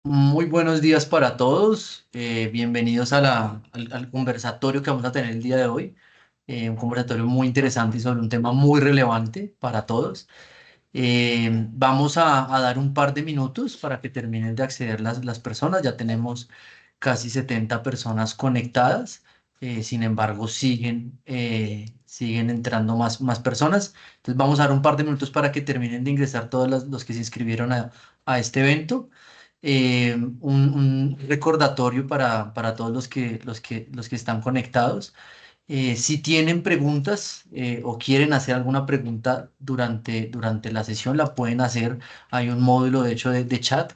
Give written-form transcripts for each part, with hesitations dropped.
Muy buenos días para todos. Bienvenidos a al conversatorio que vamos a tener el día de hoy. Un conversatorio muy interesante y sobre un tema muy relevante para todos. Vamos a dar un par de minutos para que terminen de acceder las personas. Ya tenemos casi 70 personas conectadas. Sin embargo, siguen entrando más personas. Entonces vamos a dar un par de minutos para que terminen de ingresar todos los que se inscribieron a este evento. Un recordatorio para todos los que están conectados. Si tienen preguntas o quieren hacer alguna pregunta durante la sesión, la pueden hacer. Hay un módulo, de hecho, de chat.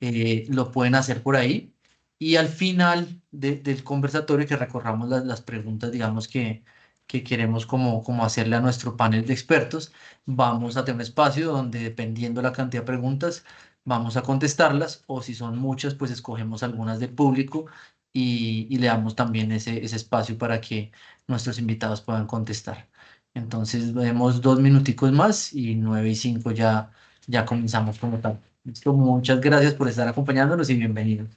Lo pueden hacer por ahí. Y al final del conversatorio, que recorramos las preguntas, digamos, que queremos como hacerle a nuestro panel de expertos, vamos a tener un espacio donde, dependiendo la cantidad de preguntas, vamos a contestarlas. O si son muchas, pues escogemos algunas del público y le damos también ese espacio para que nuestros invitados puedan contestar. Entonces, vemos 2 minuticos más y 9:05 ya comenzamos como tal. Listo, muchas gracias por estar acompañándonos y bienvenidos.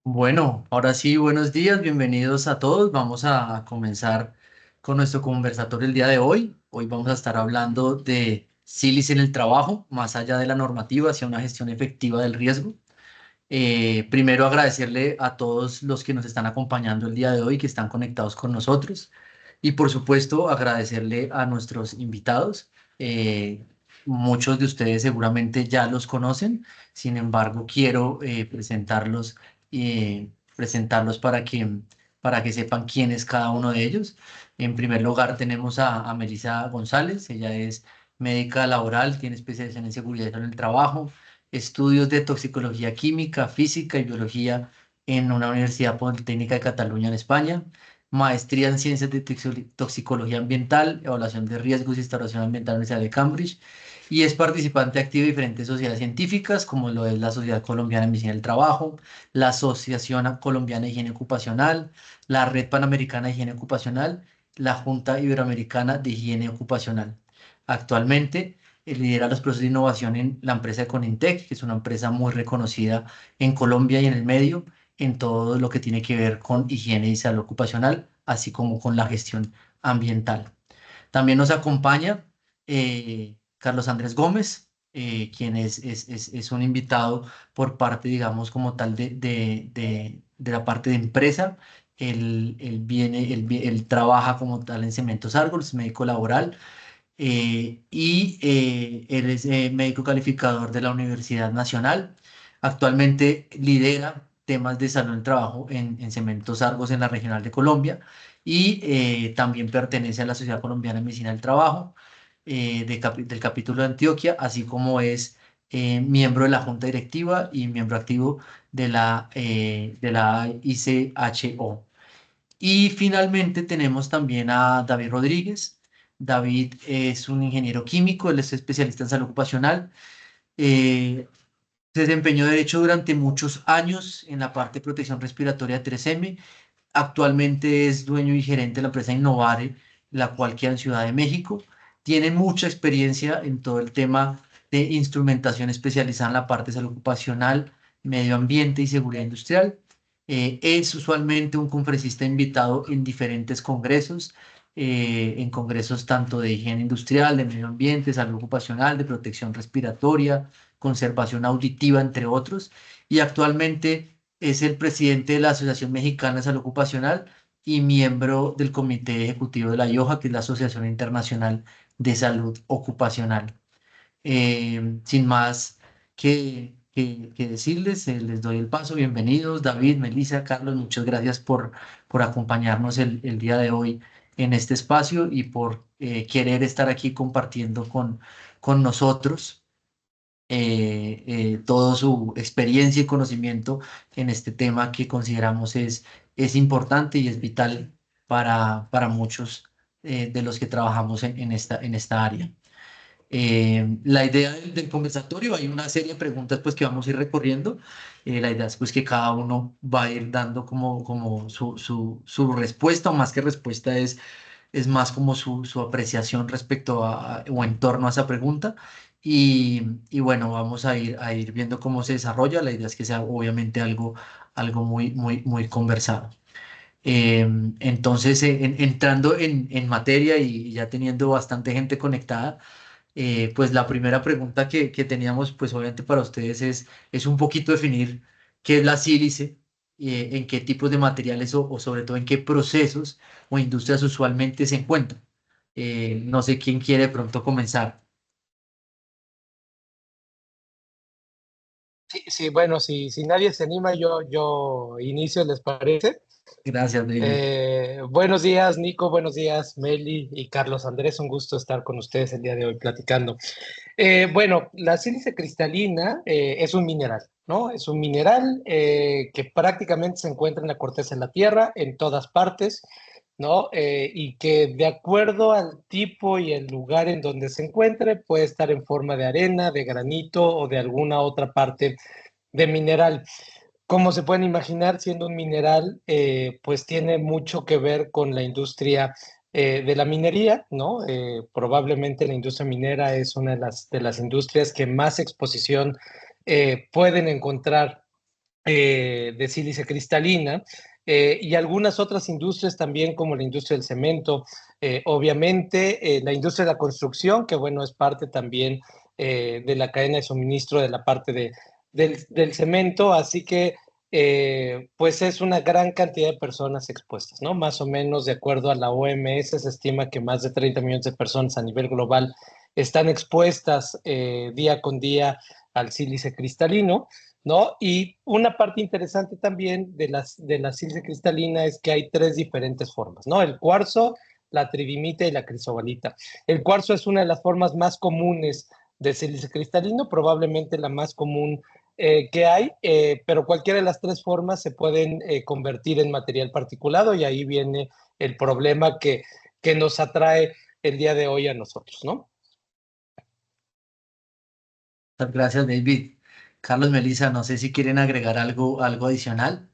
Bueno, ahora sí, buenos días, bienvenidos a todos. Vamos a comenzar con nuestro conversatorio el día de hoy. Hoy vamos a estar hablando de sílice en el trabajo, más allá de la normativa, hacia una gestión efectiva del riesgo. Primero, agradecerle a todos los que nos están acompañando el día de hoy, que están conectados con nosotros. Y por supuesto, agradecerle a nuestros invitados. Eh, Muchos de ustedes seguramente ya los conocen. Sin embargo, quiero presentarlos para que sepan quién es cada uno de ellos. En primer lugar, tenemos a Melissa González. Ella es médica laboral, tiene especialización en seguridad en el trabajo, estudios de toxicología química, física y biología en una Universidad Politécnica de Cataluña, en España, maestría en ciencias de toxicología ambiental, evaluación de riesgos y instalación ambiental en la Universidad de Cambridge, y es participante activo de diferentes sociedades científicas, como lo es la Sociedad Colombiana de Medicina del Trabajo, la Asociación Colombiana de Higiene Ocupacional, la Red Panamericana de Higiene Ocupacional, la Junta Iberoamericana de Higiene Ocupacional. Actualmente lidera los procesos de innovación en la empresa Conintec, que es una empresa muy reconocida en Colombia y en el medio, en todo lo que tiene que ver con higiene y salud ocupacional, así como con la gestión ambiental. También nos acompaña Carlos Andrés Gómez, quien es un invitado por parte, digamos, como tal de la parte de empresa. Él trabaja como tal en Cementos Argos, es médico laboral, y él es médico calificador de la Universidad Nacional. Actualmente lidera temas de salud en el trabajo en Cementos Argos, en la Regional de Colombia, y también pertenece a la Sociedad Colombiana de Medicina del Trabajo del capítulo de Antioquia, así como es miembro de la Junta Directiva y miembro activo de la ICHO. Y finalmente tenemos también a David Rodríguez. David es un ingeniero químico, él es especialista en salud ocupacional. eh, Se desempeñó de hecho durante muchos años en la parte de protección respiratoria 3M. Actualmente es dueño y gerente de la empresa Innovare, la cual queda en Ciudad de México. Tiene mucha experiencia en todo el tema de instrumentación especializada en la parte de salud ocupacional, medio ambiente y seguridad industrial. Es usualmente un conferencista invitado en diferentes congresos, en congresos tanto de higiene industrial, de medio ambiente, salud ocupacional, de protección respiratoria, conservación auditiva, entre otros. Y actualmente es el presidente de la Asociación Mexicana de Salud Ocupacional y miembro del Comité Ejecutivo de la IOJA, que es la Asociación Internacional de Salud Ocupacional. Sin más que decirles, les doy el paso. Bienvenidos, David, Melissa, Carlos, muchas gracias por acompañarnos el día de hoy en este espacio y por querer estar aquí compartiendo con nosotros toda su experiencia y conocimiento en este tema que consideramos es importante y es vital para muchos de los que trabajamos en esta área. La idea del conversatorio, hay una serie de preguntas pues que vamos a ir recorriendo. La idea es pues que cada uno va a ir dando como su respuesta, o más que respuesta es más como su apreciación respecto o en torno a esa pregunta. Y bueno, vamos a ir viendo cómo se desarrolla. La idea es que sea obviamente algo muy conversado. Entonces, entrando en materia y ya teniendo bastante gente conectada, pues la primera pregunta que teníamos, pues obviamente para ustedes es un poquito definir qué es la sílice, en qué tipos de materiales o sobre todo en qué procesos o industrias usualmente se encuentran. No sé quién quiere de pronto comenzar. Sí, sí, bueno, si nadie se anima, yo inicio, ¿les parece? Gracias, David. Buenos días, Nico, buenos días, Meli y Carlos Andrés, un gusto estar con ustedes el día de hoy platicando. Bueno, la sílice cristalina es un mineral, ¿no? Es un mineral que prácticamente se encuentra en la corteza de la Tierra, en todas partes, ¿no? Y que de acuerdo al tipo y el lugar en donde se encuentre, puede estar en forma de arena, de granito o de alguna otra parte de mineral. Como se pueden imaginar, siendo un mineral, pues tiene mucho que ver con la industria de la minería, ¿no? Probablemente la industria minera es una de las industrias que más exposición pueden encontrar de sílice cristalina y algunas otras industrias también como la industria del cemento, obviamente la industria de la construcción, que bueno, es parte también de la cadena de suministro de la parte del cemento, así que pues es una gran cantidad de personas expuestas, ¿no? Más o menos de acuerdo a la OMS se estima que más de 30 millones de personas a nivel global están expuestas día con día al sílice cristalino. ¿No? Y una parte interesante también de la sílice cristalina es que hay tres diferentes formas, ¿no? El cuarzo, la tridimita y la crisobalita. El cuarzo es una de las formas más comunes de sílice cristalino, probablemente la más común que hay, pero cualquiera de las tres formas se pueden convertir en material particulado y ahí viene el problema que nos atrae el día de hoy a nosotros, ¿no? Gracias, David. Carlos, Melissa, no sé si quieren agregar algo adicional.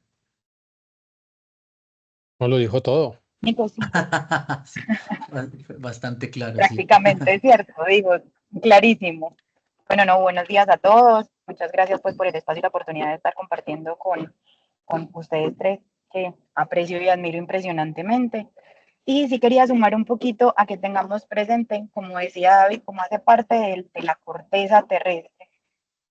No lo dijo todo. Nico, sí, Sí, bastante claro, sí. prácticamente es cierto, digo, clarísimo. Bueno, no, buenos días a todos. Muchas gracias pues por el espacio y la oportunidad de estar compartiendo con ustedes tres, que aprecio y admiro impresionantemente. Y sí quería sumar un poquito a que tengamos presente, como decía David, como hace parte de la corteza terrestre,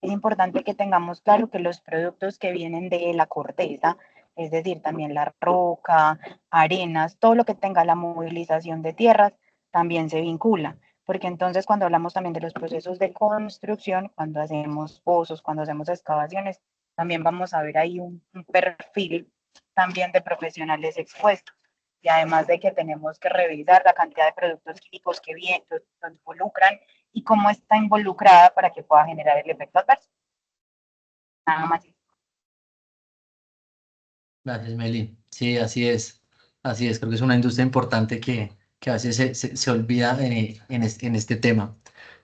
es importante que tengamos claro que los productos que vienen de la corteza, es decir, también la roca, arenas, todo lo que tenga la movilización de tierras, también se vincula. Porque entonces cuando hablamos también de los procesos de construcción, cuando hacemos pozos, cuando hacemos excavaciones, también vamos a ver ahí un perfil también de profesionales expuestos. y además de que tenemos que revisar la cantidad de productos químicos que bien los involucran y cómo está involucrada para que pueda generar el efecto adverso. Nada más. Gracias, Meli. Sí, así es. Así es. Creo que es una industria importante que a veces se olvida en este tema.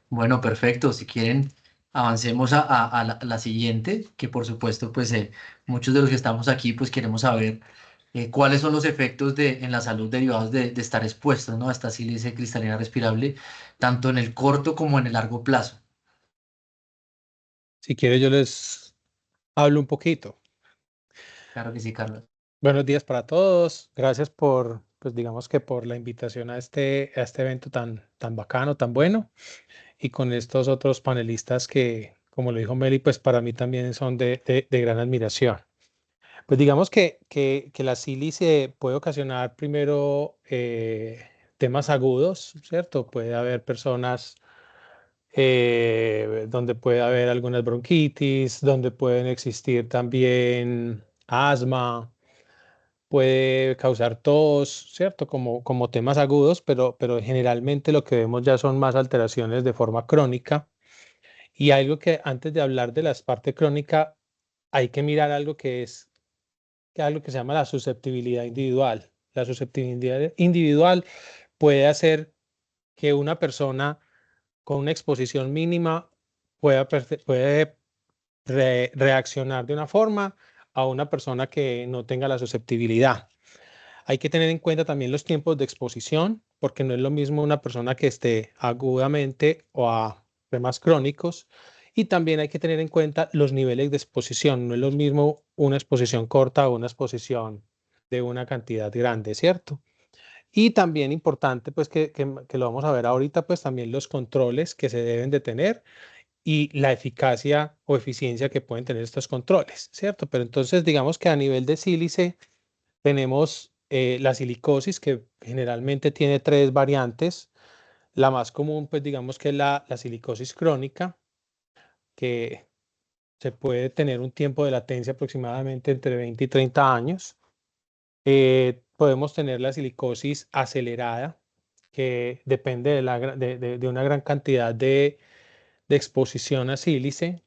Bueno, perfecto. Si quieren, avancemos a la siguiente, que por supuesto, pues muchos de los que estamos aquí, pues queremos saber cuáles son los efectos en la salud derivados de estar expuestos, ¿no? A esta sílice cristalina respirable, tanto en el corto como en el largo plazo. Si quiere, yo les hablo un poquito. Claro que sí, Carlos. Buenos días para todos. Gracias por, pues digamos que por la invitación a este evento tan bacano, tan bueno. Y con estos otros panelistas que, como lo dijo Meli, pues para mí también son de gran admiración. Pues digamos que la sílice puede ocasionar primero temas agudos, ¿cierto? Puede haber personas donde puede haber algunas bronquitis, donde pueden existir también asma, puede causar tos, ¿cierto? Como temas agudos, pero generalmente lo que vemos ya son más alteraciones de forma crónica. Y algo que antes de hablar de la parte crónica, hay que mirar algo que se llama la susceptibilidad individual. La susceptibilidad individual puede hacer que una persona con una exposición mínima puede reaccionar de una forma a una persona que no tenga la susceptibilidad. Hay que tener en cuenta también los tiempos de exposición, porque no es lo mismo una persona que esté agudamente o a temas crónicos. Y también hay que tener en cuenta los niveles de exposición. No es lo mismo una exposición corta o una exposición de una cantidad grande, ¿cierto? Y también importante, pues que lo vamos a ver ahorita, pues también los controles que se deben de tener y la eficacia o eficiencia que pueden tener estos controles, ¿cierto? Pero entonces digamos que a nivel de sílice tenemos la silicosis, que generalmente tiene 3 variantes. La más común, pues digamos que es la silicosis crónica, que se puede tener un tiempo de latencia aproximadamente entre 20 y 30 años. Podemos tener la silicosis acelerada, que depende de una gran cantidad de exposición a sílice.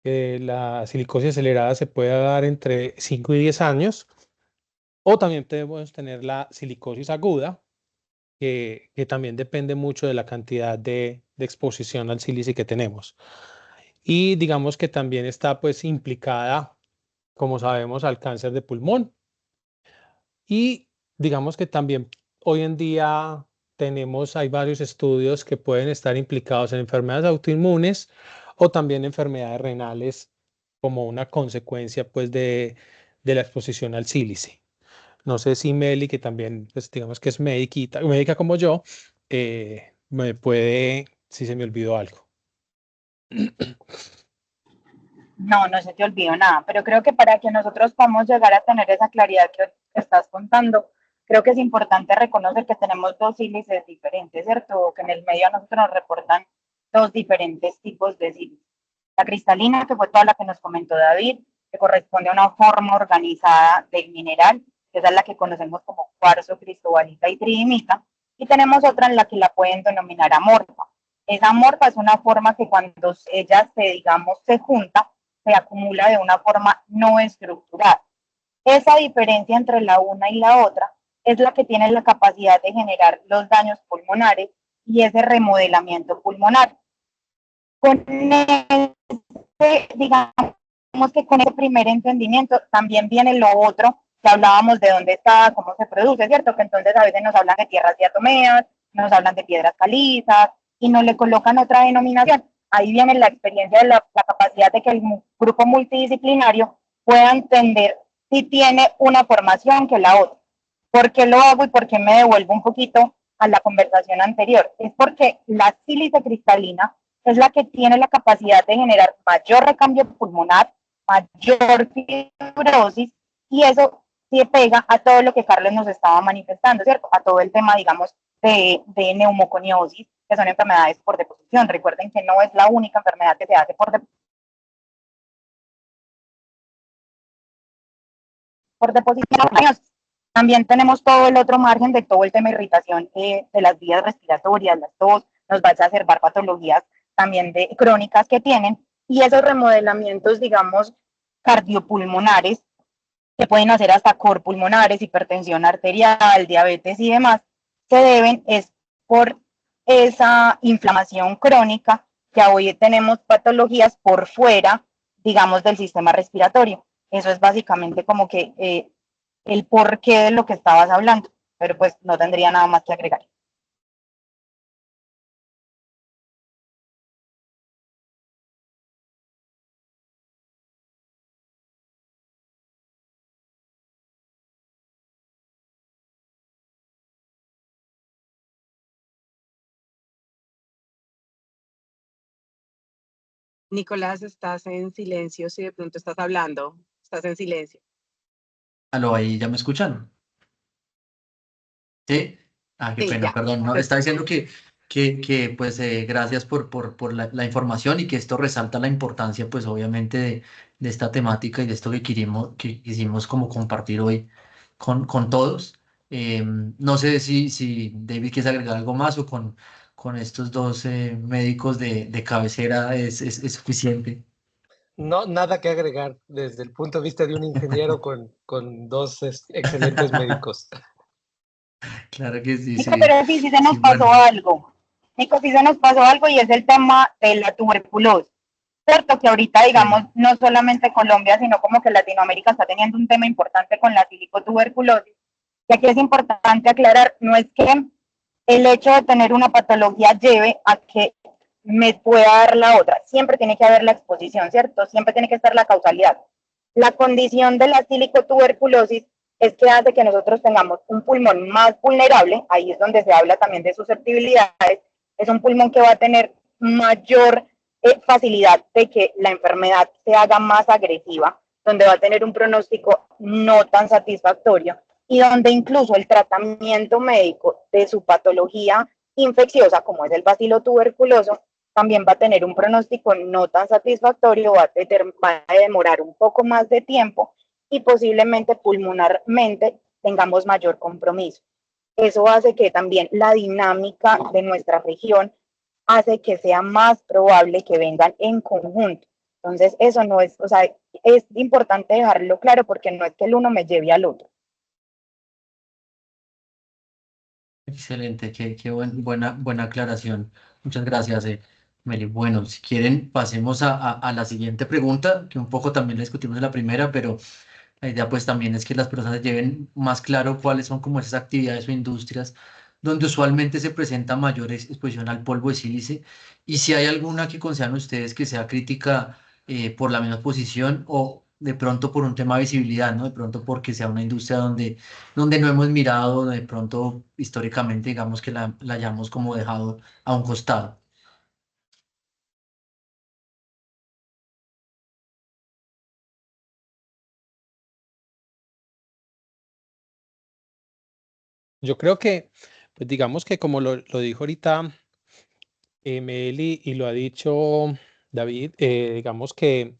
La silicosis acelerada se puede dar entre 5 y 10 años. O también podemos tener la silicosis aguda, que también depende mucho de la cantidad de exposición al sílice que tenemos. Y digamos que también está pues implicada, como sabemos, al cáncer de pulmón. Y digamos que también hoy en día hay varios estudios que pueden estar implicados en enfermedades autoinmunes o también enfermedades renales como una consecuencia pues de la exposición al sílice. No sé si Meli, que también pues, digamos que es médica como yo, me puede, si se me olvidó algo. No, no se te olvidó nada, pero creo que para que nosotros podamos llegar a tener esa claridad que estás contando, creo que es importante reconocer que tenemos dos sílices diferentes, ¿cierto? Que en el medio a nosotros nos reportan dos diferentes tipos de sílice. La cristalina, que fue toda la que nos comentó David, que corresponde a una forma organizada del mineral, que esa es la que conocemos como cuarzo, cristobalita y tridimita, y tenemos otra en la que la pueden denominar amorfa. Esa amorfa es una forma que cuando ella se junta, se acumula de una forma no estructurada. Esa diferencia entre la una y la otra es la que tiene la capacidad de generar los daños pulmonares y ese remodelamiento pulmonar. Con digamos que con ese primer entendimiento también viene lo otro que hablábamos de dónde está, cómo se produce, ¿cierto? Que entonces a veces nos hablan de tierras diatomeas, nos hablan de piedras calizas y no le colocan otra denominación. Ahí viene la experiencia de la capacidad de que el grupo multidisciplinario pueda entender si tiene una formación que la otra. ¿Por qué lo hago y por qué me devuelvo un poquito a la conversación anterior? Es porque la sílice cristalina es la que tiene la capacidad de generar mayor recambio pulmonar, mayor fibrosis, y eso se pega a todo lo que Carlos nos estaba manifestando, ¿cierto? A todo el tema, digamos, de neumoconiosis, que son enfermedades por deposición. Recuerden que no es la única enfermedad que se hace por deposición. También tenemos todo el otro margen de todo el tema de irritación de las vías respiratorias, las tos, nos va a exacerbar patologías también de crónicas que tienen, y esos remodelamientos, digamos, cardiopulmonares, que pueden hacer hasta corpulmonares, hipertensión arterial, diabetes y demás, se deben es por esa inflamación crónica que hoy tenemos patologías por fuera, digamos, del sistema respiratorio. Eso es básicamente como que el porqué de lo que estabas hablando, pero pues no tendría nada más que agregar. Nicolás, estás en silencio, si de pronto estás hablando, estás en silencio. Aló, ahí ya me escuchan. Sí. Qué Sí, pena, ya. perdón. No, está diciendo que pues gracias por la información y que esto resalta la importancia, pues obviamente de esta temática y de esto que quisimos como compartir hoy con todos. No sé si David quiere agregar algo más o con estos dos médicos de cabecera es suficiente. No, nada que agregar desde el punto de vista de un ingeniero con dos excelentes médicos. Claro que sí, Nico, sí, pero sí, sí se sí, nos pasó bueno, algo. Nico, sí se nos pasó algo y es el tema de la tuberculosis. Cierto que ahorita, digamos, sí. no solamente Colombia, sino como que Latinoamérica está teniendo un tema importante con la silicotuberculosis. Y aquí es importante aclarar, no es que el hecho de tener una patología lleve a que me pueda dar la otra. Siempre tiene que haber la exposición, ¿cierto? Siempre tiene que estar la causalidad. La condición de la silicotuberculosis es que hace que nosotros tengamos un pulmón más vulnerable, ahí es donde se habla también de susceptibilidades, es un pulmón que va a tener mayor facilidad de que la enfermedad se haga más agresiva, donde va a tener un pronóstico no tan satisfactorio y donde incluso el tratamiento médico de su patología infecciosa, como es el bacilo tuberculoso, también va a tener un pronóstico no tan satisfactorio, va a demorar un poco más de tiempo y posiblemente pulmonarmente tengamos mayor compromiso. Eso hace que también la dinámica de nuestra región hace que sea más probable que vengan en conjunto. Entonces, eso no es, o sea, es importante dejarlo claro porque no es que el uno me lleve al otro. Excelente, qué buena aclaración. Muchas gracias, Meli. Bueno, si quieren, pasemos a la siguiente pregunta, que un poco también la discutimos en la primera, pero la idea pues también es que las personas lleven más claro cuáles son como esas actividades o industrias donde usualmente se presenta mayor exposición al polvo de sílice y si hay alguna que consideran ustedes que sea crítica por la misma posición o de pronto por un tema de visibilidad, ¿no? De pronto porque sea una industria donde no hemos mirado, de pronto históricamente digamos que la hayamos como dejado a un costado. Yo creo que, pues digamos que como lo dijo ahorita Meli y lo ha dicho David, digamos que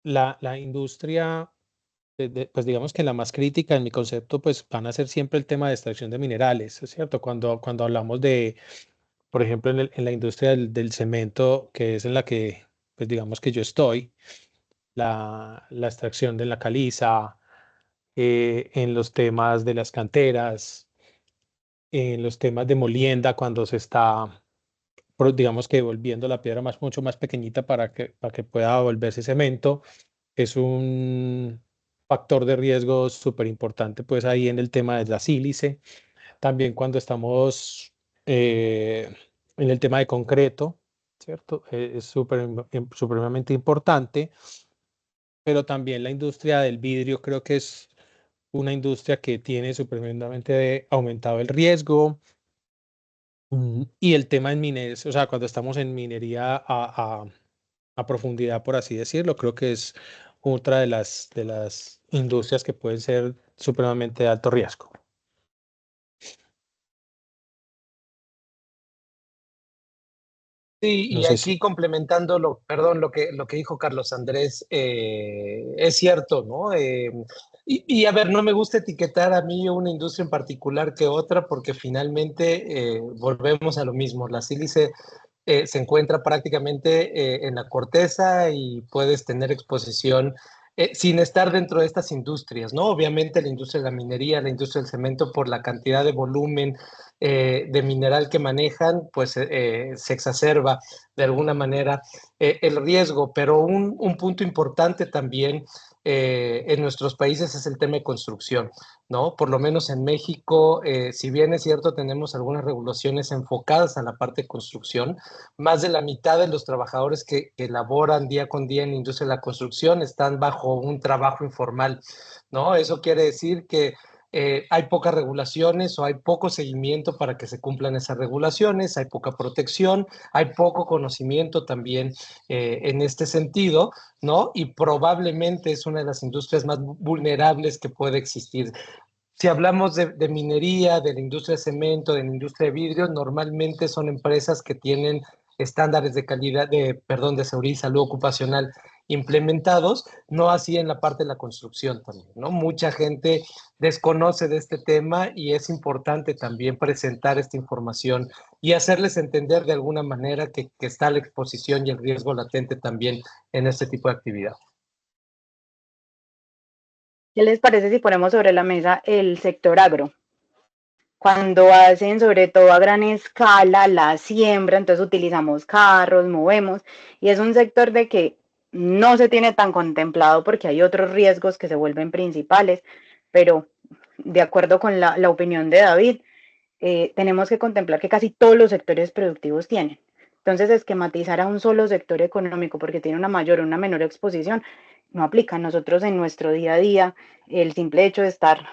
la industria, pues digamos que la más crítica en mi concepto, pues van a ser siempre el tema de extracción de minerales, ¿es cierto? Cuando hablamos de, por ejemplo, en la industria del cemento, que es en la que, pues digamos que yo estoy, la extracción de la caliza, en los temas de las canteras, en los temas de molienda, cuando se está, digamos que volviendo la piedra mucho más pequeñita para que pueda volverse cemento, es un factor de riesgo súper importante, pues ahí en el tema de la sílice. También cuando estamos en el tema de concreto, ¿cierto? Es supremamente importante, pero también la industria del vidrio creo que es una industria que tiene supremamente aumentado el riesgo. Y el tema en minería, o sea, cuando estamos en minería a profundidad, por así decirlo, creo que es otra de las industrias que pueden ser supremamente de alto riesgo. Sí, No y sé si. aquí complementando perdón, lo que dijo Carlos Andrés, es cierto, ¿no? Y a ver, no me gusta etiquetar a mí una industria en particular que otra, porque finalmente volvemos a lo mismo. La sílice se encuentra prácticamente en la corteza y puedes tener exposición sin estar dentro de estas industrias, ¿no? Obviamente la industria de la minería, la industria del cemento, por la cantidad de volumen de mineral que manejan, pues se exacerba de alguna manera el riesgo, pero un punto importante también en nuestros países es el tema de construcción, ¿no? Por lo menos en México, si bien es cierto, tenemos algunas regulaciones enfocadas a la parte de construcción, más de la mitad de los trabajadores que laboran día con día en la industria de la construcción están bajo un trabajo informal, ¿no? Eso quiere decir que hay pocas regulaciones o hay poco seguimiento para que se cumplan esas regulaciones, hay poca protección, hay poco conocimiento también en este sentido, ¿no? Y probablemente es una de las industrias más vulnerables que puede existir. Si hablamos de minería, de la industria de cemento, de la industria de vidrio, normalmente son empresas que tienen estándares de calidad, perdón, de seguridad y salud ocupacional implementados, no así en la parte de la construcción también, ¿no? Mucha gente desconoce de este tema y es importante también presentar esta información y hacerles entender de alguna manera que está la exposición y el riesgo latente también en este tipo de actividad. ¿Qué les parece si ponemos sobre la mesa el sector agro? Cuando hacen sobre todo a gran escala la siembra, entonces utilizamos carros, movemos, y es un sector de que no se tiene tan contemplado porque hay otros riesgos que se vuelven principales, pero de acuerdo con la opinión de David, tenemos que contemplar que casi todos los sectores productivos tienen. Entonces, esquematizar a un solo sector económico porque tiene una mayor o una menor exposición no aplica. Nosotros en nuestro día a día, el simple hecho de estar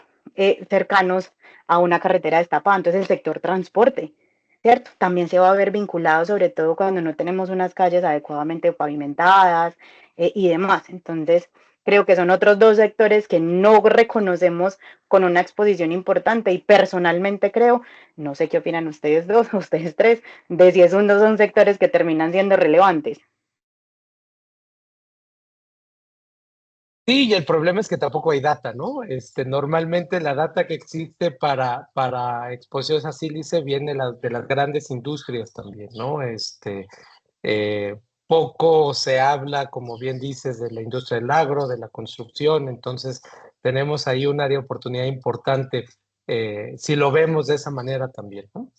cercanos a una carretera destapada, entonces el sector transporte, ¿cierto? También se va a ver vinculado, sobre todo cuando no tenemos unas calles adecuadamente pavimentadas y demás. Entonces, creo que son otros dos sectores que no reconocemos con una exposición importante y personalmente creo, no sé qué opinan ustedes dos, ustedes tres, de si esos no son sectores que terminan siendo relevantes. Sí, y el problema es que tampoco hay data, ¿no? Normalmente la data que existe para exposiciones a sílice viene de las grandes industrias también, ¿no? Poco se habla, como bien dices, de la industria del agro, de la construcción, entonces tenemos ahí un área de oportunidad importante si lo vemos de esa manera también, ¿no?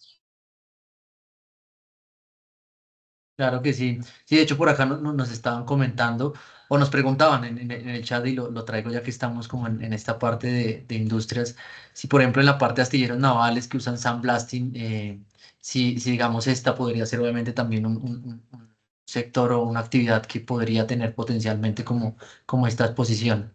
Claro que sí. Sí, de hecho por acá nos estaban comentando o nos preguntaban en el chat y lo traigo ya que estamos como en esta parte de industrias. Si por ejemplo en la parte de astilleros navales que usan sandblasting, si digamos esta podría ser obviamente también un sector o una actividad que podría tener potencialmente como esta exposición.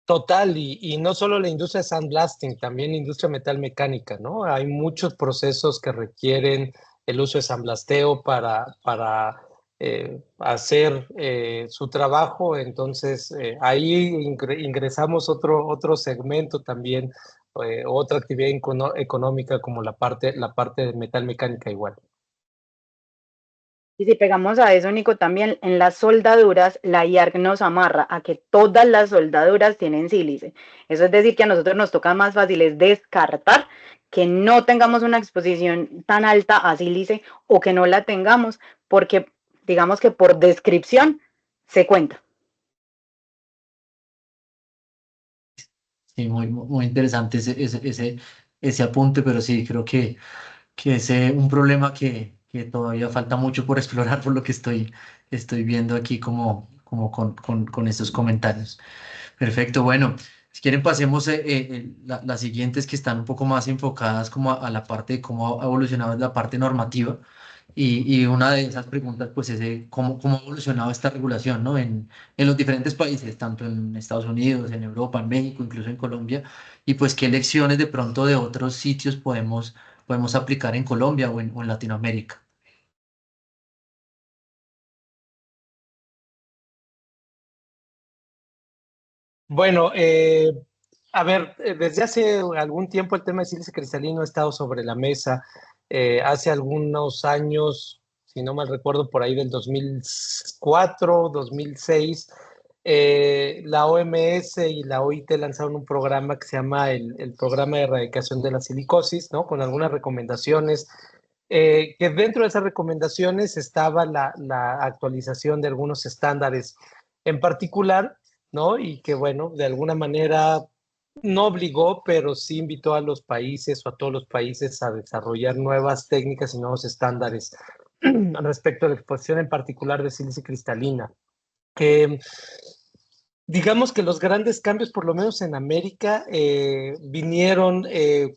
Total, y no solo la industria de sandblasting, también la industria metalmecánica, ¿no? Hay muchos procesos que requieren el uso de sandblasteo para hacer su trabajo, entonces ahí ingresamos otro segmento también, otra actividad económica como la parte de metalmecánica igual. Y si pegamos a eso, Nico, también en las soldaduras, la IARC nos amarra a que todas las soldaduras tienen sílice. Eso es decir, que a nosotros nos toca más fácil es descartar que no tengamos una exposición tan alta a sílice o que no la tengamos, porque digamos que por descripción se cuenta. Sí, muy interesante ese apunte, pero sí, creo que es un problema que todavía falta mucho por explorar por lo que estoy viendo aquí como con estos comentarios. Perfecto, bueno, si quieren pasemos las siguientes que están un poco más enfocadas como a la parte de cómo ha evolucionado la parte normativa y una de esas preguntas pues es cómo ha evolucionado esta regulación, ¿no? En los diferentes países, tanto en Estados Unidos, en Europa, en México, incluso en Colombia, y pues qué lecciones de pronto de otros sitios podemos aplicar en Colombia o en Latinoamérica. Bueno, a ver, desde hace algún tiempo el tema de sílice cristalino ha estado sobre la mesa. Hace algunos años, si no mal recuerdo, por ahí del 2004, 2006, la OMS y la OIT lanzaron un programa que se llama el Programa de Erradicación de la Silicosis, ¿no? Con algunas recomendaciones, que dentro de esas recomendaciones estaba la actualización de algunos estándares en particular, ¿no? Y que, bueno, de alguna manera no obligó, pero sí invitó a los países o a todos los países a desarrollar nuevas técnicas y nuevos estándares respecto a la exposición en particular de sílice cristalina. Que digamos que los grandes cambios, por lo menos en América, vinieron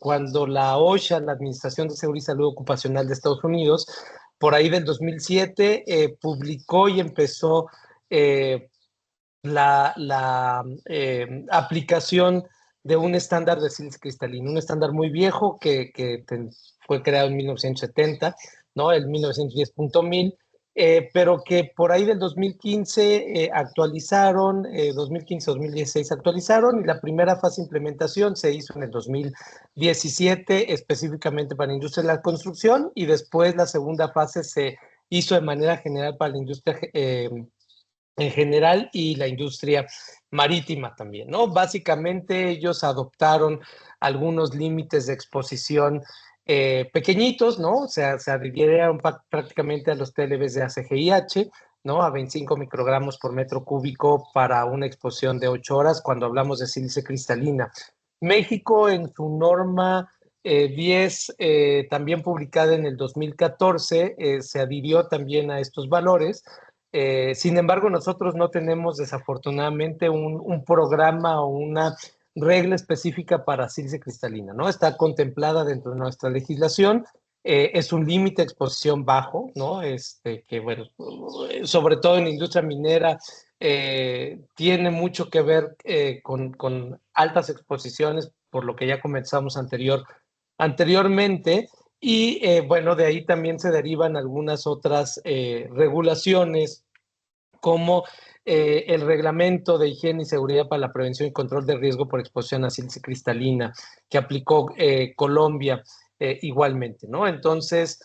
cuando la OSHA, la Administración de Seguridad y Salud Ocupacional de Estados Unidos, por ahí del 2007, publicó y empezó la aplicación de un estándar de sílice cristalino, un estándar muy viejo que fue creado en 1970, ¿no? El 1910.1000, pero que por ahí del 2015 actualizaron, 2015-2016 actualizaron, y la primera fase de implementación se hizo en el 2017 específicamente para la industria de la construcción, y después la segunda fase se hizo de manera general para la industria en general y la industria marítima también, ¿no? Básicamente ellos adoptaron algunos límites de exposición pequeñitos, ¿no? O sea, se adhirieron prácticamente a los TLVs de ACGIH, ¿no? A 25 microgramos por metro cúbico para una exposición de 8 horas cuando hablamos de sílice cristalina. México en su norma 10, también publicada en el 2014, se adhirió también a estos valores. Sin embargo, nosotros no tenemos desafortunadamente un programa o una regla específica para sílice cristalina, ¿no? Está contemplada dentro de nuestra legislación, es un límite de exposición bajo, ¿no? Que bueno, sobre todo en la industria minera, tiene mucho que ver con altas exposiciones, por lo que ya comenzamos anteriormente. Y bueno, de ahí también se derivan algunas otras regulaciones, como el Reglamento de Higiene y Seguridad para la Prevención y Control de Riesgo por Exposición a sílice cristalina, que aplicó Colombia igualmente, ¿no? Entonces,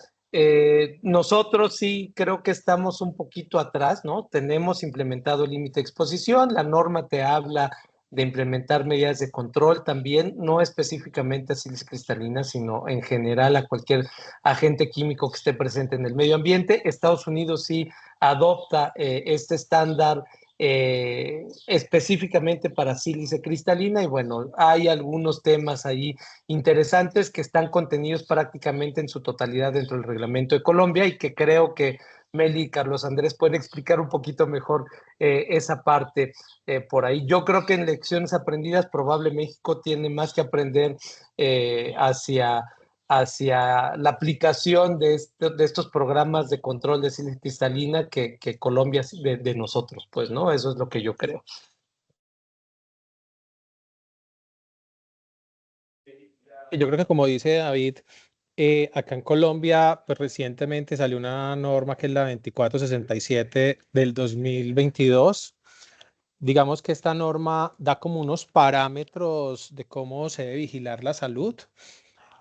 nosotros sí creo que estamos un poquito atrás, ¿no? Tenemos implementado el límite de exposición, la norma te habla de implementar medidas de control también, no específicamente a sílice cristalina, sino en general a cualquier agente químico que esté presente en el medio ambiente. Estados Unidos sí adopta este estándar específicamente para sílice cristalina, y bueno, hay algunos temas ahí interesantes que están contenidos prácticamente en su totalidad dentro del reglamento de Colombia, y que creo que Meli y Carlos Andrés pueden explicar un poquito mejor esa parte por ahí. Yo creo que en lecciones aprendidas probablemente México tiene más que aprender hacia la aplicación de estos programas de control de sílice cristalina que Colombia de nosotros, pues, ¿no? Eso es lo que yo creo. Yo creo que como dice David, acá en Colombia, pues recientemente salió una norma que es la 2467 del 2022. Digamos que esta norma da como unos parámetros de cómo se debe vigilar la salud.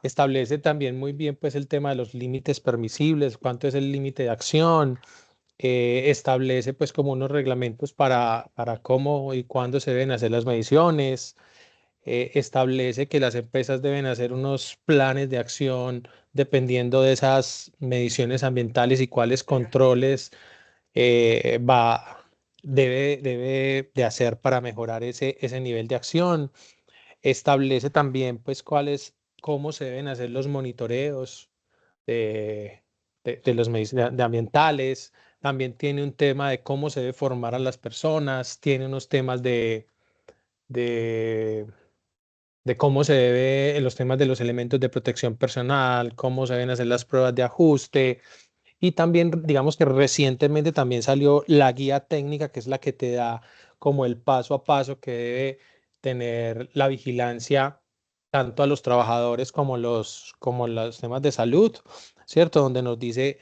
Establece también muy bien pues el tema de los límites permisibles, cuánto es el límite de acción. Establece pues como unos reglamentos para cómo y cuándo se deben hacer las mediciones. Establece que las empresas deben hacer unos planes de acción dependiendo de esas mediciones ambientales y cuáles controles debe de hacer para mejorar ese nivel de acción. Establece también pues cómo se deben hacer los monitoreos de, de los de ambientales. También tiene un tema de cómo se debe formar a las personas, tiene unos temas de de cómo se debe, en los temas de los elementos de protección personal, cómo se deben hacer las pruebas de ajuste. Y también, digamos que recientemente también salió la guía técnica, que es la que te da como el paso a paso que debe tener la vigilancia tanto a los trabajadores como los temas de salud, ¿cierto? Donde nos dice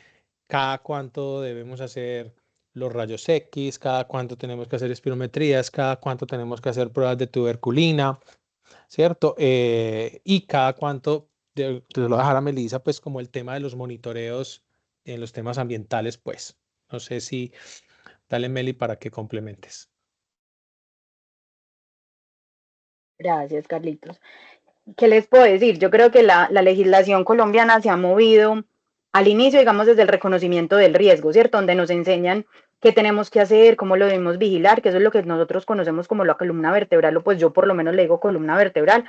cada cuánto debemos hacer los rayos X, cada cuánto tenemos que hacer espirometrías, cada cuánto tenemos que hacer pruebas de tuberculina, ¿cierto? Y cada cuánto, te lo voy a dejar a Melissa, pues como el tema de los monitoreos en los temas ambientales, pues. No sé si, dale Meli para que complementes. Gracias, Carlitos. ¿Qué les puedo decir? Yo creo que la legislación colombiana se ha movido al inicio, digamos, desde el reconocimiento del riesgo, ¿cierto? Donde nos enseñan qué tenemos que hacer, cómo lo debemos vigilar, que eso es lo que nosotros conocemos como la columna vertebral, o pues yo por lo menos le digo columna vertebral,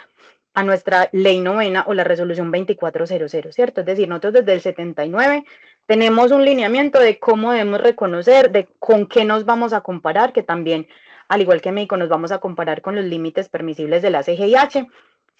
a nuestra ley novena o la resolución 2400, ¿cierto? Es decir, nosotros desde el 79 tenemos un lineamiento de cómo debemos reconocer, de con qué nos vamos a comparar, que también, al igual que México, nos vamos a comparar con los límites permisibles de la CGIH,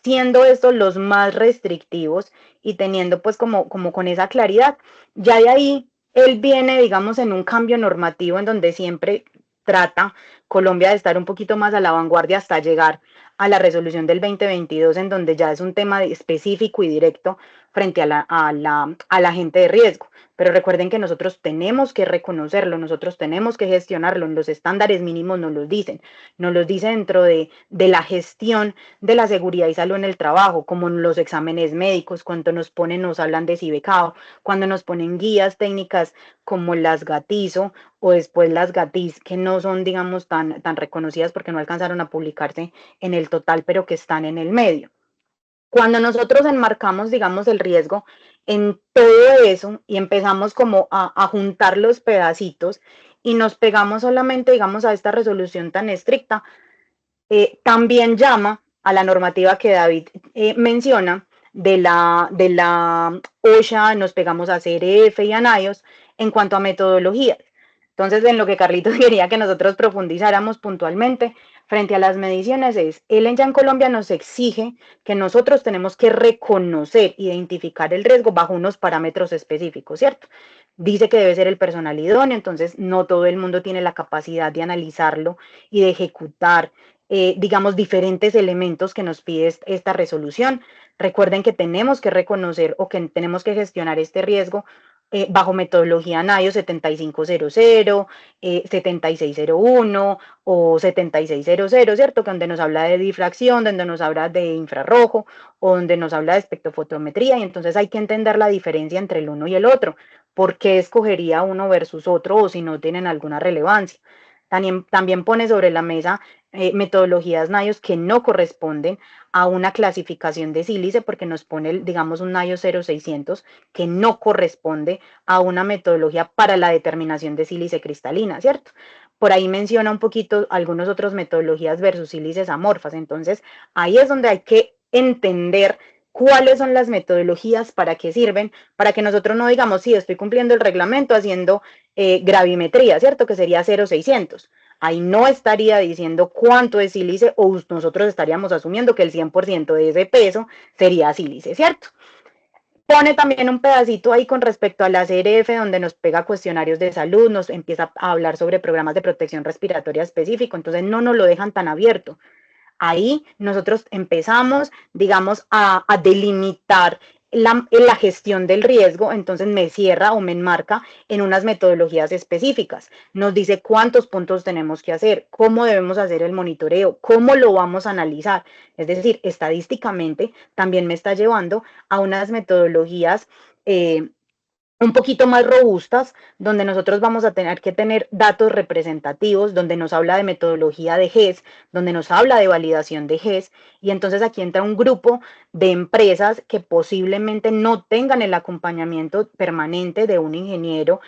siendo estos los más restrictivos y teniendo pues como con esa claridad. Ya de ahí él viene, digamos, en un cambio normativo en donde siempre trata Colombia de estar un poquito más a la vanguardia hasta llegar a la resolución del 2022, en donde ya es un tema específico y directo frente a la gente de riesgo. Pero recuerden que nosotros tenemos que reconocerlo, nosotros tenemos que gestionarlo, en los estándares mínimos nos los dice dentro de la gestión de la seguridad y salud en el trabajo, como en los exámenes médicos, cuando nos ponen, nos hablan de CIBECAO, cuando nos ponen guías técnicas como las GATIZO o después las GATIS, que no son, digamos, tan reconocidas porque no alcanzaron a publicarse en el total, pero que están en el medio. Cuando nosotros enmarcamos, digamos, el riesgo en todo eso y empezamos como a juntar los pedacitos y nos pegamos solamente, digamos, a esta resolución tan estricta, también llama a la normativa que David menciona de la OSHA, nos pegamos a CRF y a NIOS en cuanto a metodologías. Entonces, en lo que Carlitos quería que nosotros profundizáramos puntualmente frente a las mediciones es, el ENYA en Colombia nos exige que nosotros tenemos que reconocer, identificar el riesgo bajo unos parámetros específicos, ¿cierto? Dice que debe ser el personal idóneo, entonces no todo el mundo tiene la capacidad de analizarlo y de ejecutar, digamos, diferentes elementos que nos pide esta resolución. Recuerden que tenemos que reconocer o que tenemos que gestionar este riesgo bajo metodología NIO 7500, 7601 o 7600, ¿cierto? Que donde nos habla de difracción, donde nos habla de infrarrojo o donde nos habla de espectrofotometría, y entonces hay que entender la diferencia entre el uno y el otro. ¿Por qué escogería uno versus otro o si no tienen alguna relevancia? También pone sobre la mesa metodologías NIOS que no corresponden a una clasificación de sílice porque nos pone, digamos, un NIOS 0600 que no corresponde a una metodología para la determinación de sílice cristalina, ¿cierto? Por ahí menciona un poquito algunas otras metodologías versus sílices amorfas. Entonces, ahí es donde hay que entender cuáles son las metodologías, para qué sirven, para que nosotros no digamos, sí, estoy cumpliendo el reglamento haciendo gravimetría, ¿cierto? Que sería 0600. Ahí no estaría diciendo cuánto es sílice o nosotros estaríamos asumiendo que el 100% de ese peso sería sílice, ¿cierto? Pone también un pedacito ahí con respecto a la CRF, donde nos pega cuestionarios de salud, nos empieza a hablar sobre programas de protección respiratoria específico, entonces no nos lo dejan tan abierto. Ahí nosotros empezamos, digamos, a delimitar la gestión del riesgo, entonces me cierra o me enmarca en unas metodologías específicas. Nos dice cuántos puntos tenemos que hacer, cómo debemos hacer el monitoreo, cómo lo vamos a analizar. Es decir, estadísticamente también me está llevando a unas metodologías un poquito más robustas, donde nosotros vamos a tener que tener datos representativos, donde nos habla de metodología de GES, donde nos habla de validación de GES, y entonces aquí entra un grupo de empresas que posiblemente no tengan el acompañamiento permanente de un ingeniero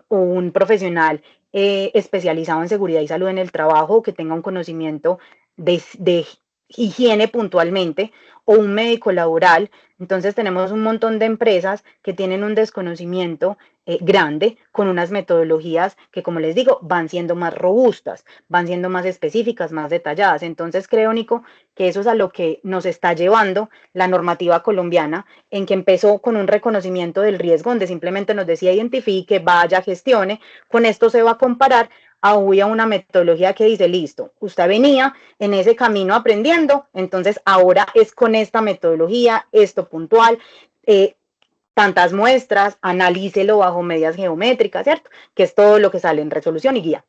o un profesional especializado en seguridad y salud en el trabajo, que tenga un conocimiento de higiene puntualmente, o un médico laboral. Entonces tenemos un montón de empresas que tienen un desconocimiento grande, con unas metodologías que, como les digo, van siendo más robustas, van siendo más específicas, más detalladas. Entonces creo, Nico, que eso es a lo que nos está llevando la normativa colombiana, en que empezó con un reconocimiento del riesgo, donde simplemente nos decía identifique, vaya, gestione. Con esto se va a comparar a una metodología que dice, listo, usted venía en ese camino aprendiendo, entonces ahora es con esta metodología, esto puntual, tantas muestras, analícelo bajo medidas geométricas, ¿cierto? Que es todo lo que sale en resolución y guía.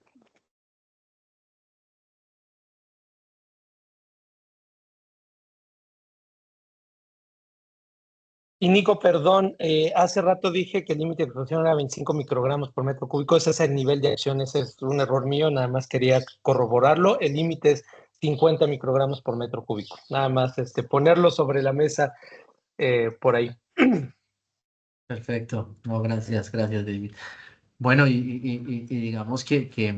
Y Nico, perdón, hace rato dije que el límite de exposición era 25 microgramos por metro cúbico. Ese es el nivel de acción, ese es un error mío, nada más quería corroborarlo. El límite es 50 microgramos por metro cúbico. Nada más ponerlo sobre la mesa por ahí. Perfecto. No, gracias, David. Bueno, y digamos que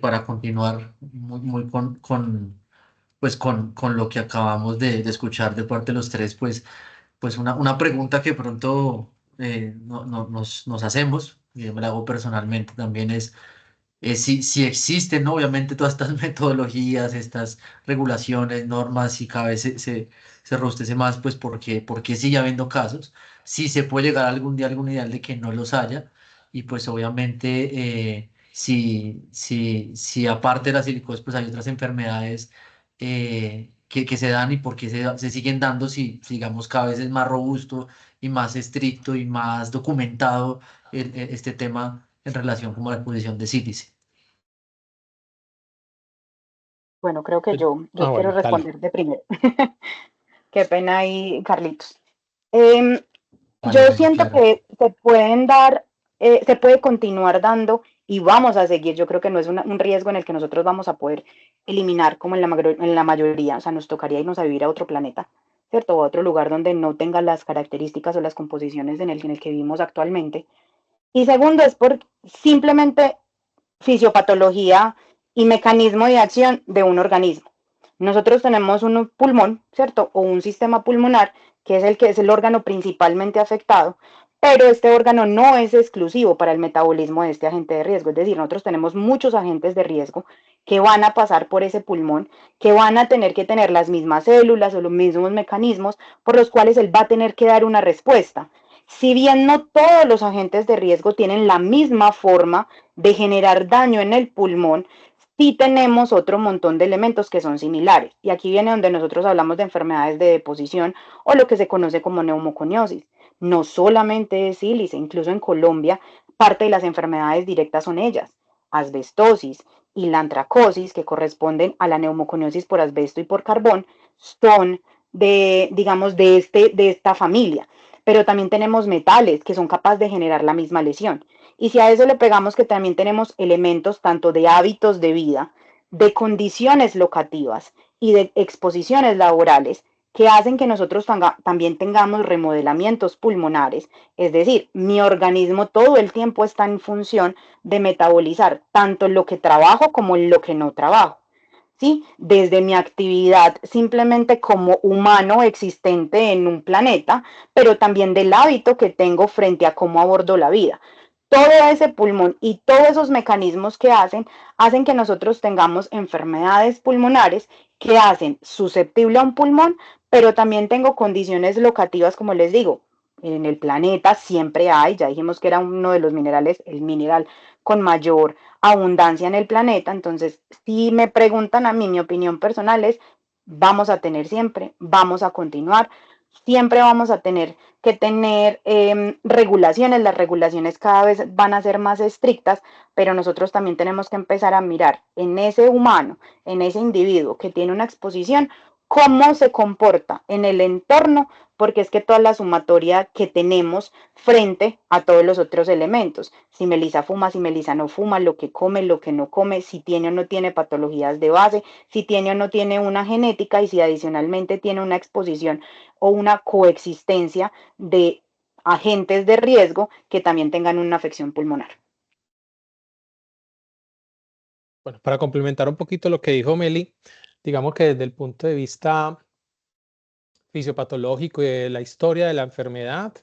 para continuar muy pues con lo que acabamos de escuchar de parte de los tres, pues una pregunta que pronto nos hacemos, y yo me la hago personalmente también, es si existen, ¿no? Obviamente todas estas metodologías, estas regulaciones, normas, y cada vez se robustece más, pues porque sigue habiendo casos, si se puede llegar algún día a algún ideal de que no los haya, y pues obviamente si aparte de la silicosis, pues hay otras enfermedades que se dan y por qué se siguen dando, si digamos cada vez es más robusto y más estricto y más documentado este tema en relación como a la exposición de sílice. Bueno, creo que yo quiero Bueno, dale. responder de primero. Qué pena ahí, Carlitos. Dale, Yo Meli, siento claro. que se pueden dar, se puede continuar dando y vamos a seguir. Yo creo que no es un riesgo en el que nosotros vamos a poder eliminar como en la mayoría. O sea, nos tocaría irnos a vivir a otro planeta, ¿cierto? O a otro lugar donde no tenga las características o las composiciones en el que vivimos actualmente. Y segundo, es por simplemente fisiopatología y mecanismo de acción de un organismo. Nosotros tenemos un pulmón, ¿cierto? O un sistema pulmonar, que es el órgano principalmente afectado, pero este órgano no es exclusivo para el metabolismo de este agente de riesgo. Es decir, nosotros tenemos muchos agentes de riesgo que van a pasar por ese pulmón, que van a tener que tener las mismas células o los mismos mecanismos por los cuales él va a tener que dar una respuesta. Si bien no todos los agentes de riesgo tienen la misma forma de generar daño en el pulmón, sí tenemos otro montón de elementos que son similares. Y aquí viene donde nosotros hablamos de enfermedades de deposición o lo que se conoce como neumoconiosis. No solamente es sílice, incluso en Colombia parte de las enfermedades directas son ellas, asbestosis y la antracosis, que corresponden a la neumoconiosis por asbesto y por carbón, son digamos, de esta familia. Pero también tenemos metales que son capaces de generar la misma lesión. Y si a eso le pegamos que también tenemos elementos tanto de hábitos de vida, de condiciones locativas y de exposiciones laborales que hacen que nosotros también tengamos remodelamientos pulmonares, es decir, mi organismo todo el tiempo está en función de metabolizar tanto lo que trabajo como lo que no trabajo. ¿Sí? Desde mi actividad simplemente como humano existente en un planeta, pero también del hábito que tengo frente a cómo abordo la vida. Todo ese pulmón y todos esos mecanismos que hacen que nosotros tengamos enfermedades pulmonares que hacen susceptible a un pulmón, pero también tengo condiciones locativas, como les digo, en el planeta siempre hay, ya dijimos que era uno de los minerales, el mineral con mayor abundancia en el planeta. Entonces, si me preguntan a mí, mi opinión personal es, vamos a tener siempre, vamos a continuar, siempre vamos a tener que tener regulaciones, las regulaciones cada vez van a ser más estrictas, pero nosotros también tenemos que empezar a mirar en ese humano, en ese individuo que tiene una exposición, cómo se comporta en el entorno, porque es que toda la sumatoria que tenemos frente a todos los otros elementos, si Melissa fuma, si Melissa no fuma, lo que come, lo que no come, si tiene o no tiene patologías de base, si tiene o no tiene una genética y si adicionalmente tiene una exposición o una coexistencia de agentes de riesgo que también tengan una afección pulmonar. Bueno, para complementar un poquito lo que dijo Meli, digamos que desde el punto de vista fisiopatológico y de la historia de la enfermedad,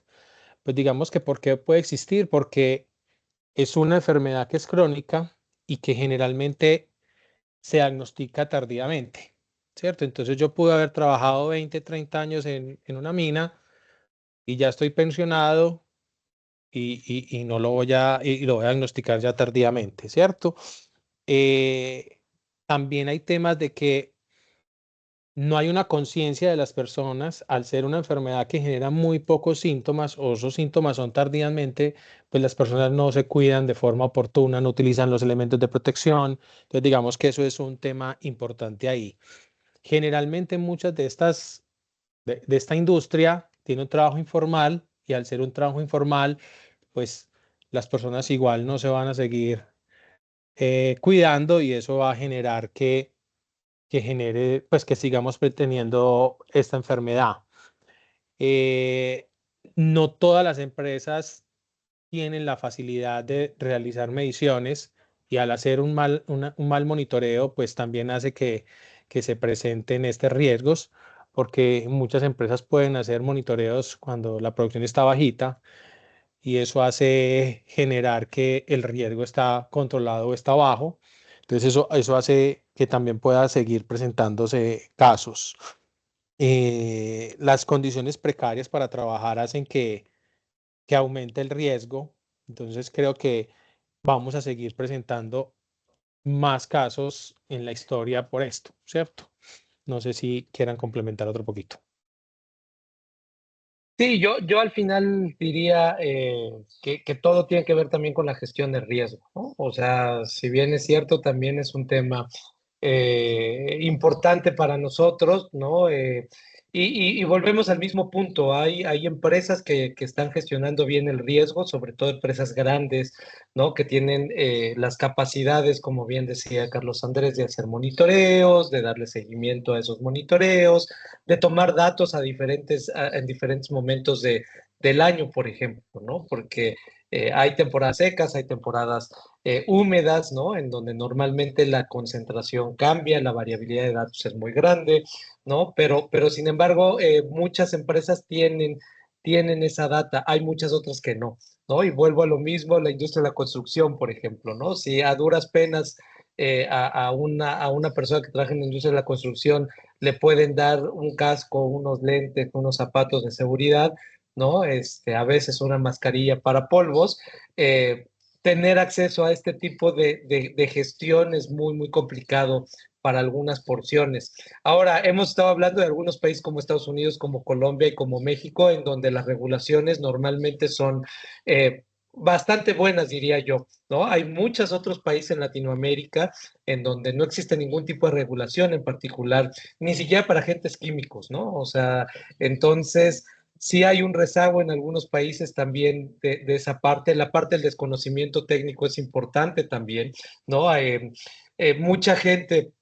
pues digamos que ¿por qué puede existir? Porque es una enfermedad que es crónica y que generalmente se diagnostica tardíamente, ¿cierto? Entonces yo pude haber trabajado 20, 30 años en una mina y ya estoy pensionado y no lo voy y lo voy a diagnosticar ya tardíamente, ¿cierto? También hay temas de que no hay una conciencia de las personas al ser una enfermedad que genera muy pocos síntomas o esos síntomas son tardíamente, pues las personas no se cuidan de forma oportuna, no utilizan los elementos de protección. Entonces digamos que eso es un tema importante ahí. Generalmente muchas de esta industria tiene un trabajo informal y al ser un trabajo informal, pues las personas igual no se van a seguir cuidando y eso va a generar que genere, pues que sigamos teniendo esta enfermedad. No todas las empresas tienen la facilidad de realizar mediciones y al hacer un mal monitoreo, pues también hace que se presenten estos riesgos, porque muchas empresas pueden hacer monitoreos cuando la producción está bajita y eso hace generar que el riesgo está controlado o está bajo. Entonces eso hace que también pueda seguir presentándose casos. Las condiciones precarias para trabajar hacen que aumente el riesgo. Entonces creo que vamos a seguir presentando más casos en la historia por esto, ¿cierto? No sé si quieran complementar otro poquito. Sí, yo al final diría que todo tiene que ver también con la gestión de riesgo, ¿no? O sea, si bien es cierto, también es un tema importante para nosotros, ¿no? Y volvemos al mismo punto, hay empresas que están gestionando bien el riesgo, sobre todo empresas grandes, ¿no? Que tienen las capacidades, como bien decía Carlos Andrés, de hacer monitoreos, de darle seguimiento a esos monitoreos, de tomar datos en diferentes momentos del año, por ejemplo, ¿no? Porque hay temporadas secas, hay temporadas húmedas, ¿no? En donde normalmente la concentración cambia, la variabilidad de datos es muy grande, ¿no? Pero sin embargo, muchas empresas tienen esa data, hay muchas otras que no, ¿no? Y vuelvo a lo mismo, la industria de la construcción, por ejemplo, ¿no? Si a duras penas a una persona que trabaja en la industria de la construcción le pueden dar un casco, unos lentes, unos zapatos de seguridad, ¿no? A veces una mascarilla para polvos. Tener acceso a este tipo de gestión es muy, muy complicado para algunas porciones. Ahora, hemos estado hablando de algunos países como Estados Unidos, como Colombia y como México, en donde las regulaciones normalmente son bastante buenas, diría yo, ¿no? Hay muchos otros países en Latinoamérica en donde no existe ningún tipo de regulación en particular, ni siquiera para agentes químicos, ¿no? O sea, entonces sí hay un rezago en algunos países también de esa parte. La parte del desconocimiento técnico es importante también, ¿no? Mucha gente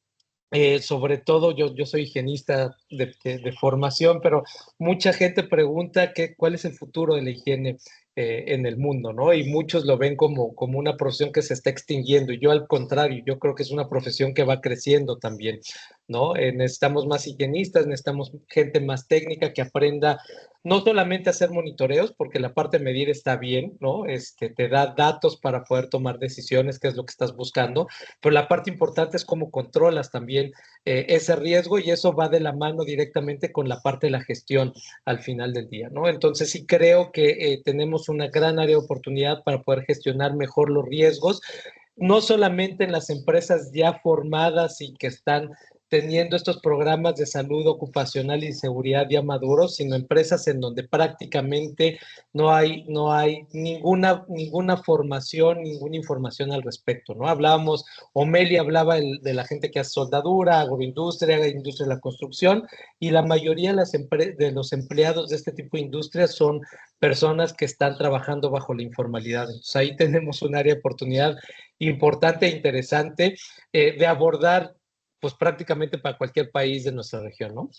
sobre todo yo soy higienista de formación, pero mucha gente pregunta cuál es el futuro de la higiene en el mundo, ¿no? Y muchos lo ven como una profesión que se está extinguiendo. Y yo al contrario, yo creo que es una profesión que va creciendo también, ¿no? Necesitamos más higienistas, necesitamos gente más técnica que aprenda no solamente a hacer monitoreos, porque la parte de medir está bien, ¿no? Te da datos para poder tomar decisiones, que es lo que estás buscando, pero la parte importante es cómo controlas también ese riesgo y eso va de la mano directamente con la parte de la gestión al final del día, ¿no? Entonces sí creo que tenemos una gran área de oportunidad para poder gestionar mejor los riesgos, no solamente en las empresas ya formadas y que están teniendo estos programas de salud ocupacional y seguridad ya maduros, sino empresas en donde prácticamente no hay ninguna formación, ninguna información al respecto, ¿no? Hablábamos, Meli hablaba de la gente que hace soldadura, agroindustria, industria de la construcción, y la mayoría de los empleados de este tipo de industrias son personas que están trabajando bajo la informalidad. Entonces ahí tenemos un área de oportunidad importante e interesante de abordar pues prácticamente para cualquier país de nuestra región, ¿no?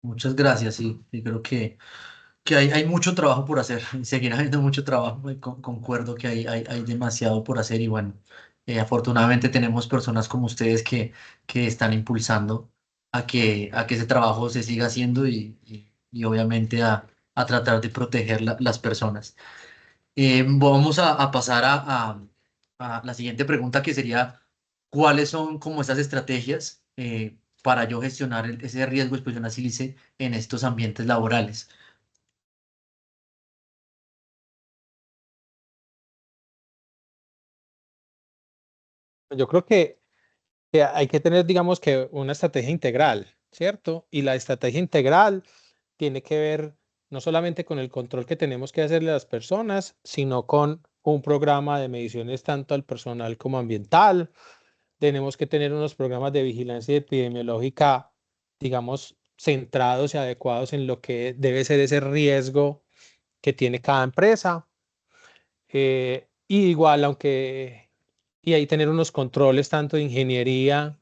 Muchas gracias, sí, y creo que hay mucho trabajo por hacer, y seguirá habiendo mucho trabajo, y concuerdo que hay demasiado por hacer y bueno, afortunadamente tenemos personas como ustedes que están impulsando a que ese trabajo se siga haciendo y obviamente a tratar de proteger las personas. Vamos a pasar a la siguiente pregunta que sería, ¿cuáles son como esas estrategias para yo gestionar ese riesgo de exposición a sílice en estos ambientes laborales? Yo creo que hay que tener, digamos que una estrategia integral, ¿cierto? Y la estrategia integral tiene que ver no solamente con el control que tenemos que hacerle a las personas, sino con un programa de mediciones tanto al personal como ambiental. Tenemos que tener unos programas de vigilancia epidemiológica digamos, centrados y adecuados en lo que debe ser ese riesgo que tiene cada empresa. Y igual, y ahí tener unos controles tanto de ingeniería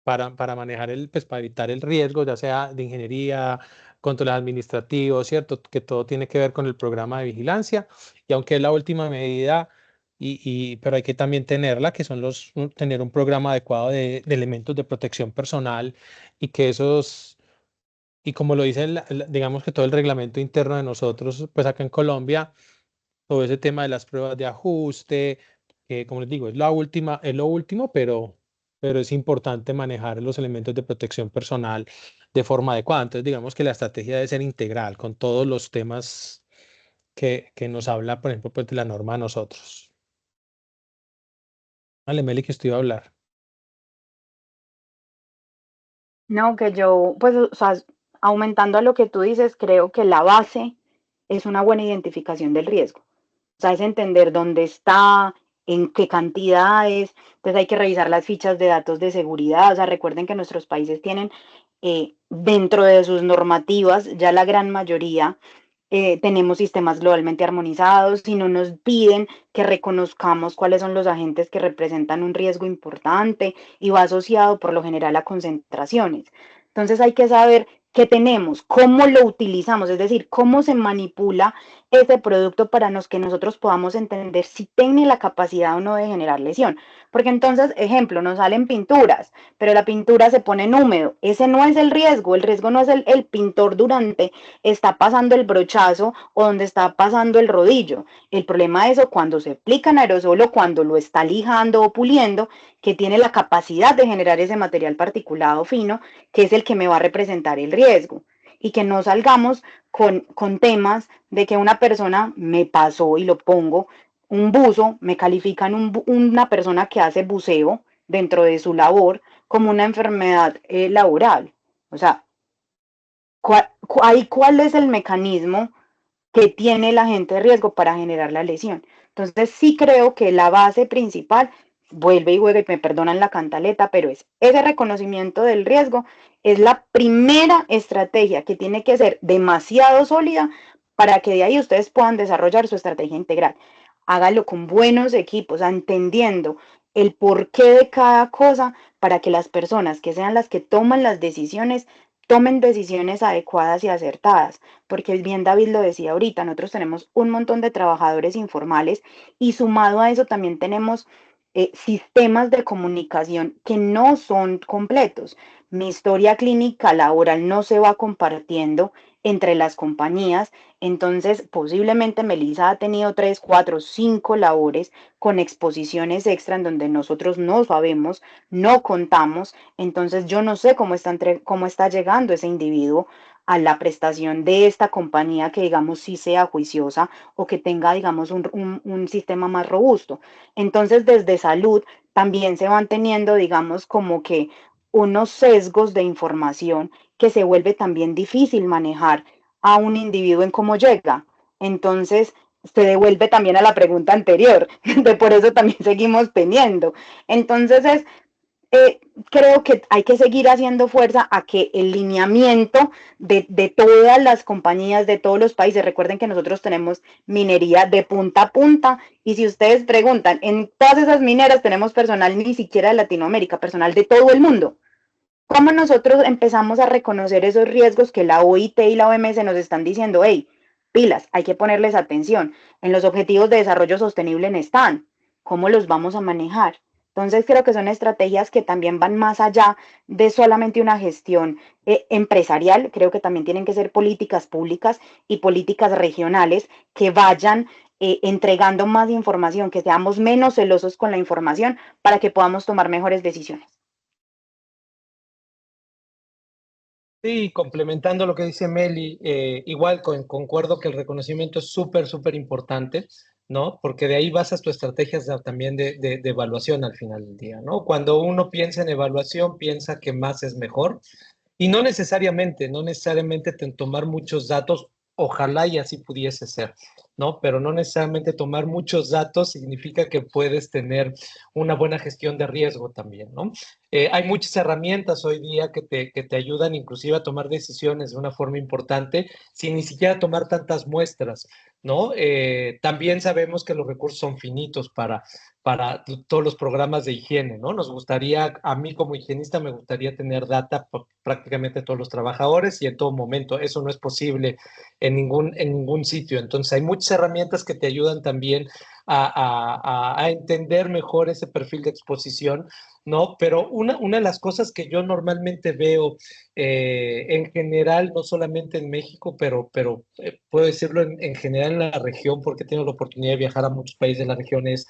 para manejar pues para evitar el riesgo, ya sea de ingeniería, controles administrativos, ¿cierto? Que todo tiene que ver con el programa de vigilancia. Y aunque es la última medida, pero hay que también tenerla, que son tener un programa adecuado de elementos de protección personal y que y como lo dice, digamos que todo el reglamento interno de nosotros, pues acá en Colombia, todo ese tema de las pruebas de ajuste, que como les digo, es lo último, pero es importante manejar los elementos de protección personal de forma adecuada. Entonces, digamos que la estrategia debe ser integral con todos los temas que nos habla, por ejemplo, pues de la norma a nosotros. Vale, Meli, que estoy a hablar. No, que yo, pues, o sea, aumentando a lo que tú dices, creo que la base es una buena identificación del riesgo. O sea, es entender dónde está, en qué cantidades. Entonces hay que revisar las fichas de datos de seguridad. O sea, recuerden que nuestros países tienen dentro de sus normativas, ya la gran mayoría, tenemos sistemas globalmente armonizados y no nos piden que reconozcamos cuáles son los agentes que representan un riesgo importante y va asociado por lo general a concentraciones. Entonces hay que saber qué tenemos, cómo lo utilizamos, es decir, cómo se manipula ese producto para que nosotros podamos entender si tiene la capacidad o no de generar lesión. Porque entonces, ejemplo, nos salen pinturas, pero la pintura se pone en húmedo. Ese no es el riesgo no es el pintor durante está pasando el brochazo o donde está pasando el rodillo. El problema es eso cuando se aplica en aerosol o cuando lo está lijando o puliendo, que tiene la capacidad de generar ese material particulado fino, que es el que me va a representar el riesgo. Y que no salgamos con temas de que una persona me pasó y lo pongo, un buzo, me califican una persona que hace buceo dentro de su labor como una enfermedad laboral. O sea, ¿cuál es el mecanismo que tiene el agente de riesgo para generar la lesión? Entonces sí creo que la base principal, vuelve y juega y me perdonan la cantaleta, pero es ese reconocimiento del riesgo, es la primera estrategia que tiene que ser demasiado sólida para que de ahí ustedes puedan desarrollar su estrategia integral. Hágalo con buenos equipos, entendiendo el porqué de cada cosa para que las personas que sean las que toman las decisiones tomen decisiones adecuadas y acertadas, porque bien David lo decía ahorita, nosotros tenemos un montón de trabajadores informales y sumado a eso también tenemos sistemas de comunicación que no son completos. Mi historia clínica laboral no se va compartiendo entre las compañías, entonces posiblemente Melissa ha tenido 3, 4, 5 labores con exposiciones extra en donde nosotros no sabemos, no contamos, entonces yo no sé cómo está llegando ese individuo a la prestación de esta compañía que digamos sí sea juiciosa o que tenga digamos un sistema más robusto. Entonces desde salud también se van teniendo digamos como que unos sesgos de información que se vuelve también difícil manejar a un individuo en cómo llega. Entonces se devuelve también a la pregunta anterior, de por eso también seguimos teniendo. Entonces creo que hay que seguir haciendo fuerza a que el lineamiento de todas las compañías, de todos los países, recuerden que nosotros tenemos minería de punta a punta, y si ustedes preguntan, en todas esas mineras tenemos personal ni siquiera de Latinoamérica, personal de todo el mundo. ¿Cómo nosotros empezamos a reconocer esos riesgos que la OIT y la OMS nos están diciendo? Hey, pilas, hay que ponerles atención. En los objetivos de desarrollo sostenible están. ¿Cómo los vamos a manejar? Entonces creo que son estrategias que también van más allá de solamente una gestión empresarial. Creo que también tienen que ser políticas públicas y políticas regionales que vayan entregando más información, que seamos menos celosos con la información para que podamos tomar mejores decisiones. Sí, complementando lo que dice Meli, igual concuerdo que el reconocimiento es súper, súper importante, ¿no? Porque de ahí basas tu estrategias también de evaluación al final del día, ¿no? Cuando uno piensa en evaluación, piensa que más es mejor y no necesariamente tomar muchos datos ojalá y así pudiese ser, ¿no? Pero no necesariamente tomar muchos datos significa que puedes tener una buena gestión de riesgo también, ¿no? Hay muchas herramientas hoy día que te ayudan inclusive a tomar decisiones de una forma importante sin ni siquiera tomar tantas muestras, ¿no? También sabemos que los recursos son finitos para todos los programas de higiene, ¿no? Nos gustaría, a mí como higienista me gustaría tener data por prácticamente todos los trabajadores y en todo momento. Eso no es posible en ningún sitio. Entonces hay muchas herramientas que te ayudan también a entender mejor ese perfil de exposición, ¿no? Pero una de las cosas que yo normalmente veo en general, no solamente en México, pero puedo decirlo en general en la región, porque tengo la oportunidad de viajar a muchos países de la región, es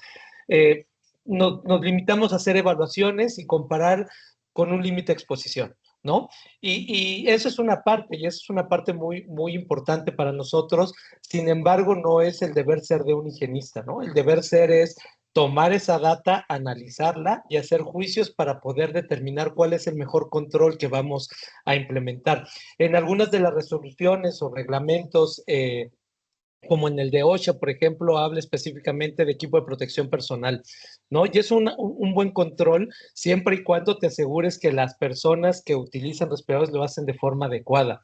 eh, nos limitamos a hacer evaluaciones y comparar con un límite de exposición, ¿no? Y eso es una parte, y eso es una parte muy, muy importante para nosotros. Sin embargo, no es el deber ser de un higienista, ¿no? El deber ser es tomar esa data, analizarla y hacer juicios para poder determinar cuál es el mejor control que vamos a implementar. En algunas de las resoluciones o reglamentos, como en el de OSHA, por ejemplo, habla específicamente de equipo de protección personal, ¿no? Y es un buen control siempre y cuando te asegures que las personas que utilizan respiradores lo hacen de forma adecuada.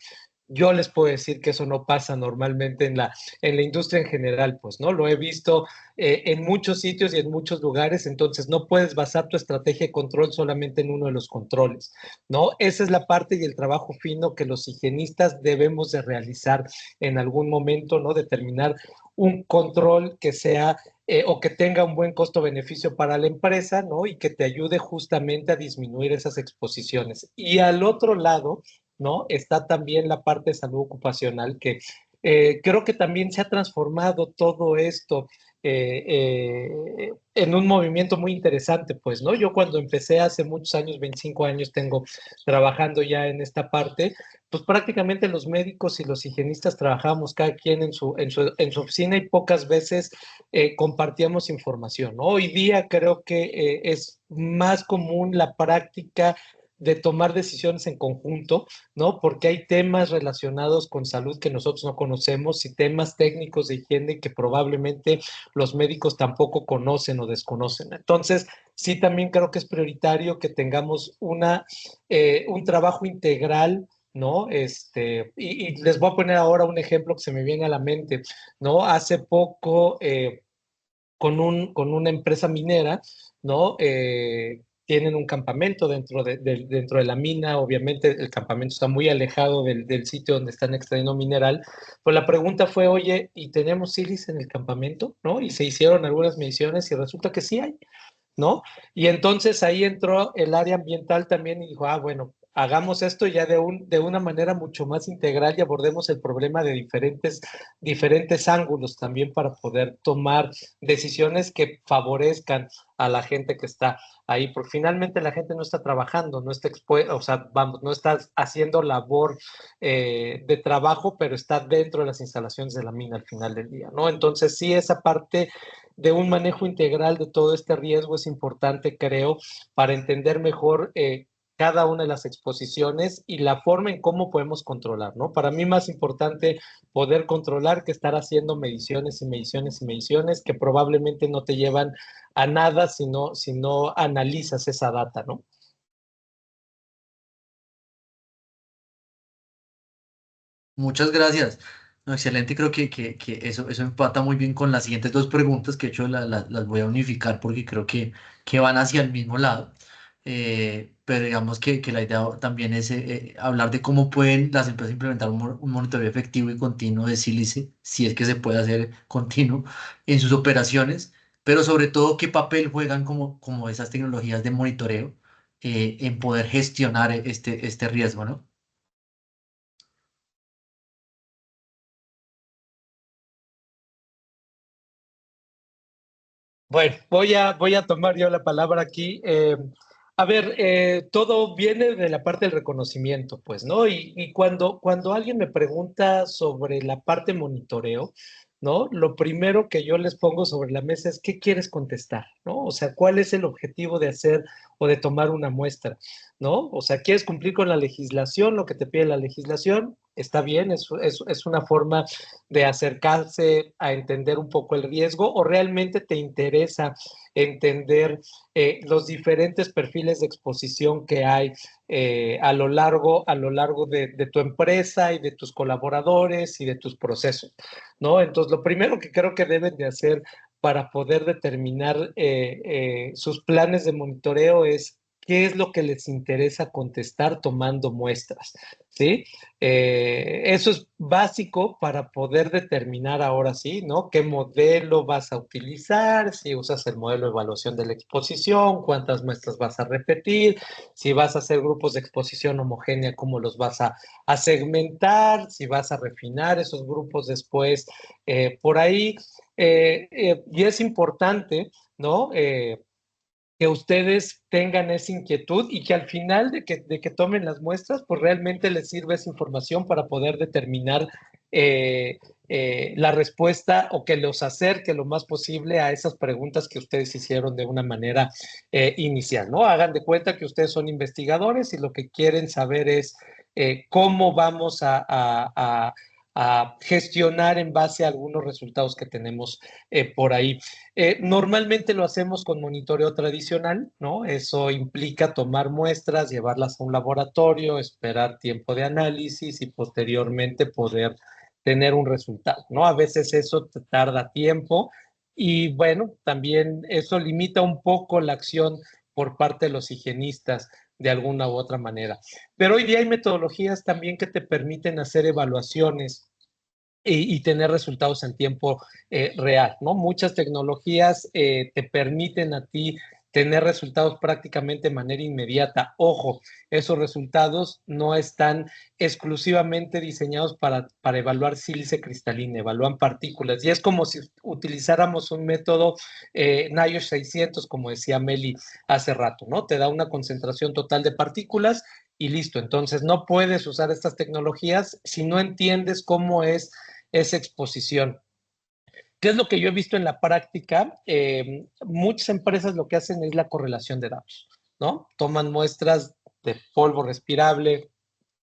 Yo les puedo decir que eso no pasa normalmente en la industria en general, pues, ¿no? Lo he visto en muchos sitios y en muchos lugares, entonces no puedes basar tu estrategia de control solamente en uno de los controles, ¿no? Esa es la parte y el trabajo fino que los higienistas debemos de realizar en algún momento, ¿no? Determinar un control que sea o que tenga un buen costo-beneficio para la empresa, ¿no? Y que te ayude justamente a disminuir esas exposiciones. Y al otro lado, ¿no? Está también la parte de salud ocupacional que creo que también se ha transformado todo esto en un movimiento muy interesante, pues, ¿no? Yo cuando empecé hace muchos años, 25 años tengo trabajando ya en esta parte, pues prácticamente los médicos y los higienistas trabajábamos cada quien en su oficina y pocas veces compartíamos información, ¿no? Hoy día creo que es más común la práctica de tomar decisiones en conjunto, ¿no? Porque hay temas relacionados con salud que nosotros no conocemos y temas técnicos de higiene que probablemente los médicos tampoco conocen o desconocen. Entonces, sí, también creo que es prioritario que tengamos un trabajo integral, ¿no? Y les voy a poner ahora un ejemplo que se me viene a la mente, ¿no? Hace poco, con una empresa minera, ¿no? Tienen un campamento dentro de la mina, obviamente el campamento está muy alejado del sitio donde están extrayendo mineral, pues la pregunta fue, oye, ¿y tenemos sílice en el campamento? ¿No? Y se hicieron algunas mediciones y resulta que sí hay, ¿no? Y entonces ahí entró el área ambiental también y dijo, bueno, hagamos esto ya de una manera mucho más integral y abordemos el problema de diferentes ángulos también para poder tomar decisiones que favorezcan a la gente que está ahí, porque finalmente la gente no está trabajando, no está expuesta, o sea, vamos, no está haciendo labor de trabajo, pero está dentro de las instalaciones de la mina al final del día, ¿no? Entonces sí, esa parte de un manejo integral de todo este riesgo es importante, creo, para entender mejor cada una de las exposiciones y la forma en cómo podemos controlar, ¿no? Para mí más importante poder controlar que estar haciendo mediciones y mediciones y mediciones que probablemente no te llevan a nada si no analizas esa data, ¿no? Muchas gracias. No, excelente, creo que eso empata muy bien con las siguientes dos preguntas que he hecho, las voy a unificar porque creo que van hacia el mismo lado. Pero digamos que la idea también es hablar de cómo pueden las empresas implementar un monitoreo efectivo y continuo de sílice, si es que se puede hacer continuo en sus operaciones, pero sobre todo qué papel juegan como esas tecnologías de monitoreo en poder gestionar este riesgo, ¿no? Bueno, voy a tomar yo la palabra aquí. A ver, todo viene de la parte del reconocimiento, pues, ¿no? Y cuando alguien me pregunta sobre la parte monitoreo, ¿no? Lo primero que yo les pongo sobre la mesa es, ¿qué quieres contestar? ¿No? O sea, ¿cuál es el objetivo de hacer o de tomar una muestra? ¿No? O sea, ¿quieres cumplir con la legislación, lo que te pide la legislación? está bien, es una forma de acercarse a entender un poco el riesgo, o realmente te interesa entender los diferentes perfiles de exposición que hay a lo largo de tu empresa y de tus colaboradores y de tus procesos, ¿no? Entonces, lo primero que creo que deben de hacer para poder determinar sus planes de monitoreo es qué es lo que les interesa contestar tomando muestras, ¿sí? Eso es básico para poder determinar ahora sí, ¿no? ¿Qué modelo vas a utilizar? Si usas el modelo de evaluación de la exposición, cuántas muestras vas a repetir, si vas a hacer grupos de exposición homogénea, cómo los vas a segmentar, si vas a refinar esos grupos después, por ahí. Y es importante, ¿no? Que ustedes tengan esa inquietud y que al final de que tomen las muestras, pues realmente les sirva esa información para poder determinar la respuesta o que los acerque lo más posible a esas preguntas que ustedes hicieron de una manera inicial, ¿no? Hagan de cuenta que ustedes son investigadores y lo que quieren saber es cómo vamos a gestionar en base a algunos resultados que tenemos por ahí. Normalmente lo hacemos con monitoreo tradicional, ¿no? Eso implica tomar muestras, llevarlas a un laboratorio, esperar tiempo de análisis y posteriormente poder tener un resultado, ¿no? A veces eso te tarda tiempo y bueno, también eso limita un poco la acción por parte de los higienistas de alguna u otra manera. Pero hoy día hay metodologías también que te permiten hacer evaluaciones y tener resultados en tiempo real, ¿no? Muchas tecnologías te permiten a ti tener resultados prácticamente de manera inmediata. Ojo, esos resultados no están exclusivamente diseñados para evaluar sílice cristalina, evalúan partículas. Y es como si utilizáramos un método NIOSH 600, como decía Meli hace rato, ¿no? Te da una concentración total de partículas y listo. Entonces, no puedes usar estas tecnologías si no entiendes cómo es esa exposición. ¿Qué es lo que yo he visto en la práctica? Muchas empresas lo que hacen es la correlación de datos, ¿no? Toman muestras de polvo respirable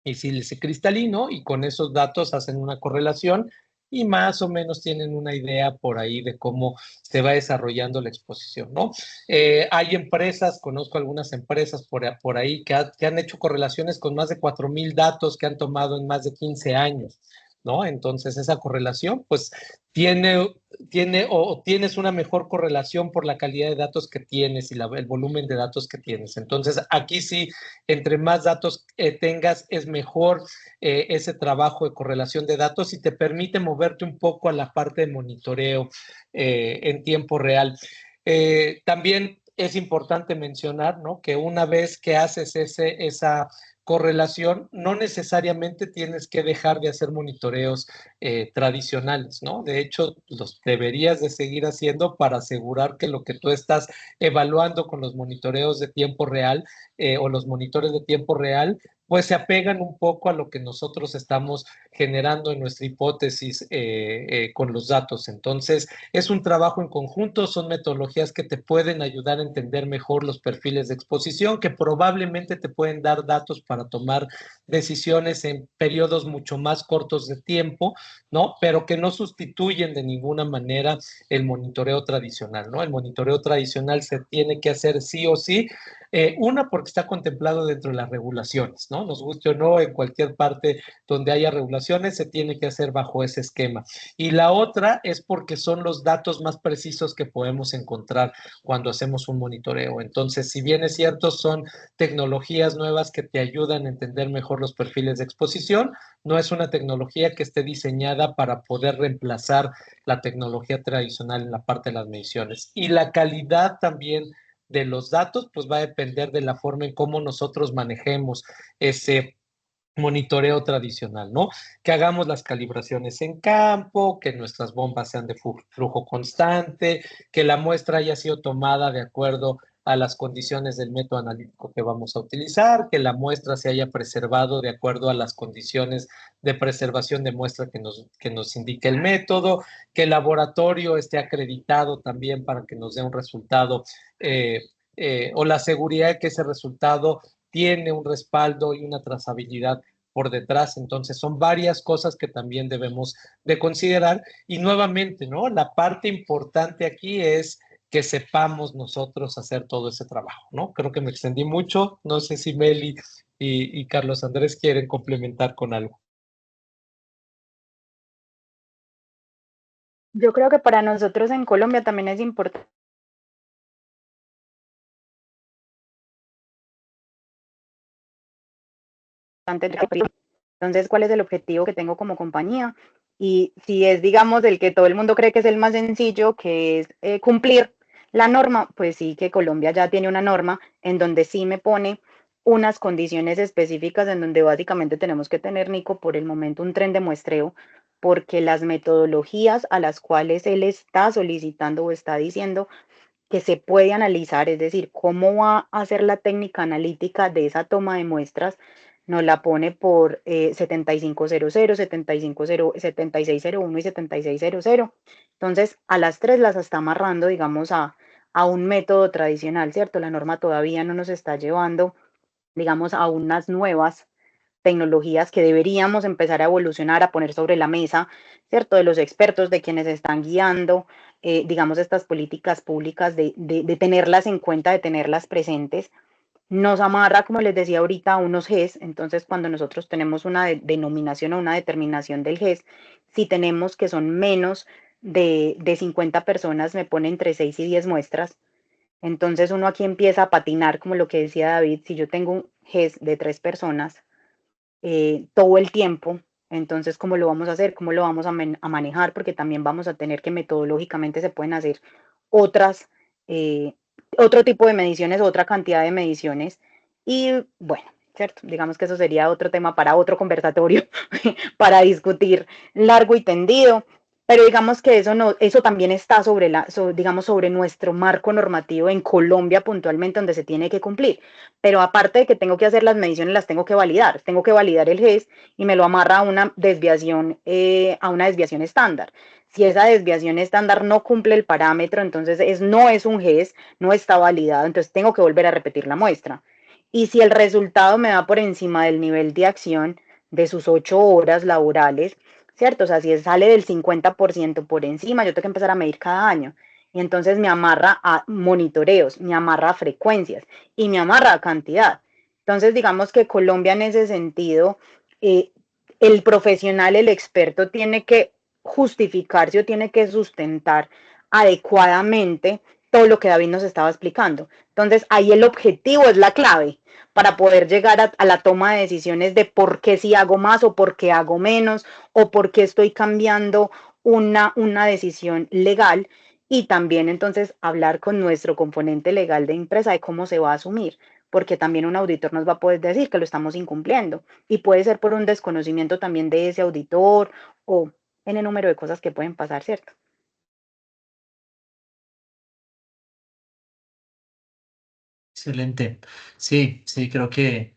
y sílice cristalino y con esos datos hacen una correlación y más o menos tienen una idea por ahí de cómo se va desarrollando la exposición, ¿no? Hay empresas, conozco algunas empresas por ahí que han hecho correlaciones con más de 4,000 datos que han tomado en más de 15 años. ¿No? Entonces esa correlación pues tienes una mejor correlación por la calidad de datos que tienes y el volumen de datos que tienes. Entonces aquí sí, entre más datos tengas es mejor ese trabajo de correlación de datos y te permite moverte un poco a la parte de monitoreo en tiempo real. También es importante mencionar, ¿no? Que una vez que haces esa correlación, no necesariamente tienes que dejar de hacer monitoreos tradicionales, ¿no? De hecho, los deberías de seguir haciendo para asegurar que lo que tú estás evaluando con los monitoreos de tiempo real o los monitores de tiempo real, pues se apegan un poco a lo que nosotros estamos generando en nuestra hipótesis con los datos. Entonces, es un trabajo en conjunto, son metodologías que te pueden ayudar a entender mejor los perfiles de exposición, que probablemente te pueden dar datos para tomar decisiones en periodos mucho más cortos de tiempo, ¿no? Pero que no sustituyen de ninguna manera el monitoreo tradicional, ¿no? El monitoreo tradicional se tiene que hacer sí o sí, una porque está contemplado dentro de las regulaciones, ¿no? Nos guste o no, en cualquier parte donde haya regulaciones se tiene que hacer bajo ese esquema. Y la otra es porque son los datos más precisos que podemos encontrar cuando hacemos un monitoreo. Entonces, si bien es cierto, son tecnologías nuevas que te ayudan a entender mejor los perfiles de exposición, no es una tecnología que esté diseñada para poder reemplazar la tecnología tradicional en la parte de las mediciones. Y la calidad también de los datos, pues va a depender de la forma en cómo nosotros manejemos ese monitoreo tradicional, ¿no? Que hagamos las calibraciones en campo, que nuestras bombas sean de flujo constante, que la muestra haya sido tomada de acuerdo a las condiciones del método analítico que vamos a utilizar, que la muestra se haya preservado de acuerdo a las condiciones de preservación de muestra que nos indique el método, que el laboratorio esté acreditado también para que nos dé un resultado o la seguridad de que ese resultado tiene un respaldo y una trazabilidad por detrás. Entonces son varias cosas que también debemos de considerar. Y nuevamente, ¿no? La parte importante aquí es que sepamos nosotros hacer todo ese trabajo, ¿no? Creo que me extendí mucho. No sé si Meli y Carlos Andrés quieren complementar con algo. Yo creo que para nosotros en Colombia también es importante entonces, ¿cuál es el objetivo que tengo como compañía? Y si es, digamos, el que todo el mundo cree que es el más sencillo, que es cumplir la norma, pues sí que Colombia ya tiene una norma en donde sí me pone unas condiciones específicas en donde básicamente tenemos que tener, Nico, por el momento un tren de muestreo, porque las metodologías a las cuales él está solicitando o está diciendo que se puede analizar, es decir, cómo va a ser la técnica analítica de esa toma de muestras, nos la pone por 7500, 7601 y 7600. Entonces, a las tres las está amarrando, digamos, a un método tradicional, ¿cierto? La norma todavía no nos está llevando, digamos, a unas nuevas tecnologías que deberíamos empezar a evolucionar, a poner sobre la mesa, ¿cierto? De los expertos, de quienes están guiando, digamos, estas políticas públicas, de tenerlas en cuenta, de tenerlas presentes. Nos amarra, como les decía ahorita, a unos GES. Entonces, cuando nosotros tenemos una denominación o una determinación del GES, si tenemos que son menos de 50 personas, me pone entre 6 y 10 muestras. Entonces, uno aquí empieza a patinar, como lo que decía David, si yo tengo un GES de 3 personas, todo el tiempo. Entonces, ¿cómo lo vamos a hacer? ¿Cómo lo vamos a manejar? Porque también vamos a tener que metodológicamente se pueden hacer otras, eh, otro tipo de mediciones, otra cantidad de mediciones. Y bueno, ¿cierto? Digamos que eso sería otro tema para otro conversatorio, para discutir largo y tendido. Pero digamos que eso no, eso también está sobre digamos, sobre nuestro marco normativo en Colombia puntualmente, donde se tiene que cumplir. Pero aparte de que tengo que hacer las mediciones, las tengo que validar el GES y me lo amarra a una desviación estándar. Si esa desviación estándar no cumple el parámetro, entonces no es un GES, no está validado, entonces tengo que volver a repetir la muestra. Y si el resultado me da por encima del nivel de acción de sus 8 horas laborales, ¿cierto? O sea, si sale del 50% por encima, yo tengo que empezar a medir cada año. Y entonces me amarra a monitoreos, me amarra a frecuencias y me amarra a cantidad. Entonces, digamos que Colombia en ese sentido, eh, el profesional, el experto, tiene que justificarse o tiene que sustentar adecuadamente todo lo que David nos estaba explicando. Entonces, ahí el objetivo es la clave para poder llegar a la toma de decisiones de por qué si hago más o por qué hago menos o por qué estoy cambiando una decisión legal y también entonces hablar con nuestro componente legal de empresa de cómo se va a asumir, porque también un auditor nos va a poder decir que lo estamos incumpliendo y puede ser por un desconocimiento también de ese auditor o en el número de cosas que pueden pasar, ¿cierto? Excelente. Sí, sí, creo que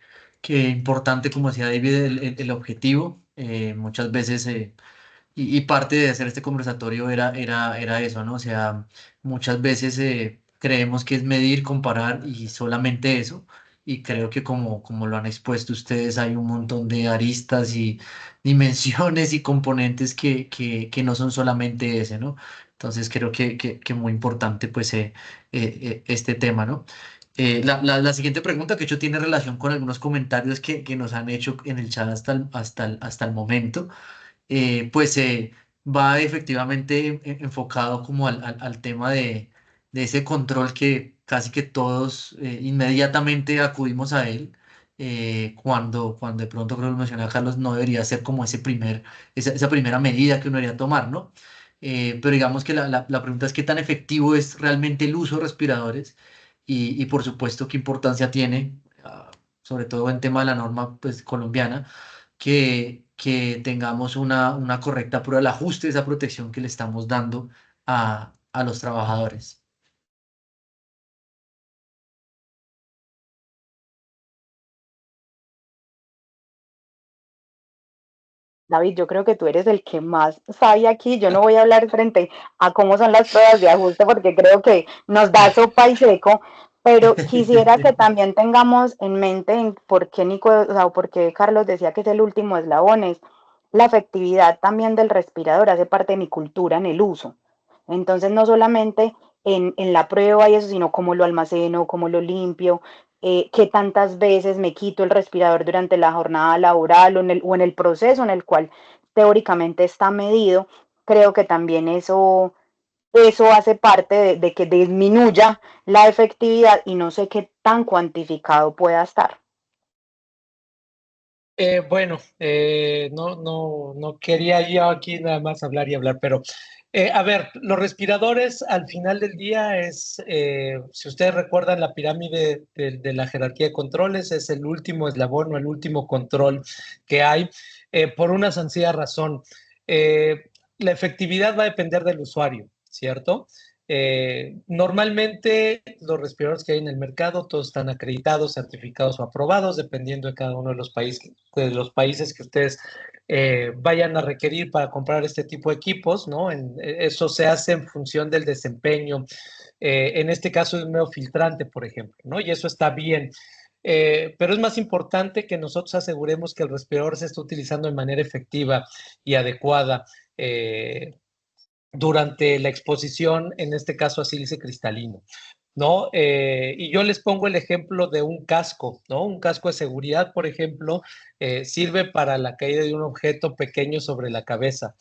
importante, como decía David, el objetivo. Muchas veces, y parte de hacer este conversatorio era eso, ¿no? O sea, muchas veces creemos que es medir, comparar y solamente eso. Y creo que como lo han expuesto ustedes, hay un montón de aristas y dimensiones y componentes que no son solamente ese, ¿no? Entonces creo que muy importante pues este tema, ¿no? La siguiente pregunta, que hecho tiene relación con algunos comentarios que nos han hecho en el chat hasta el momento, pues va efectivamente enfocado como al tema de ese control que casi que todos inmediatamente acudimos a él. Cuando de pronto, creo que lo mencionaba Carlos, no debería ser como esa primera medida que uno debería tomar, ¿no? Pero digamos que la pregunta es qué tan efectivo es realmente el uso de respiradores y por supuesto qué importancia tiene, sobre todo en tema de la norma pues, colombiana, que tengamos una correcta prueba del ajuste de esa protección que le estamos dando a los trabajadores. David, yo creo que tú eres el que más sabe aquí. Yo no voy a hablar frente a cómo son las pruebas de ajuste porque creo que nos da sopa y seco, Pero quisiera que también tengamos en mente por qué Nico, o sea, por qué Carlos decía que es el último eslabón, es la efectividad también del respirador, hace parte de mi cultura en el uso. Entonces, no solamente en la prueba y eso, sino cómo lo almaceno, cómo lo limpio, qué tantas veces me quito el respirador durante la jornada laboral o en el proceso en el cual teóricamente está medido. Creo que también eso hace parte de que disminuya la efectividad y no sé qué tan cuantificado pueda estar. Bueno, no quería yo aquí nada más hablar y hablar, pero a ver, los respiradores al final del día es, si ustedes recuerdan la pirámide de la jerarquía de controles, es el último eslabón o el último control que hay, por una sencilla razón. La efectividad va a depender del usuario, ¿cierto? Normalmente los respiradores que hay en el mercado todos están acreditados, certificados o aprobados, dependiendo de cada uno de los países que ustedes vayan a requerir para comprar este tipo de equipos, ¿no? Eso se hace en función del desempeño. En este caso es un medio filtrante, por ejemplo, ¿no? Y eso está bien. Pero es más importante que nosotros aseguremos que el respirador se está utilizando de manera efectiva y adecuada. Durante la exposición, en este caso a sílice cristalino, ¿no? Y yo les pongo el ejemplo de un casco, ¿no? Un casco de seguridad, por ejemplo, sirve para la caída de un objeto pequeño sobre la cabeza.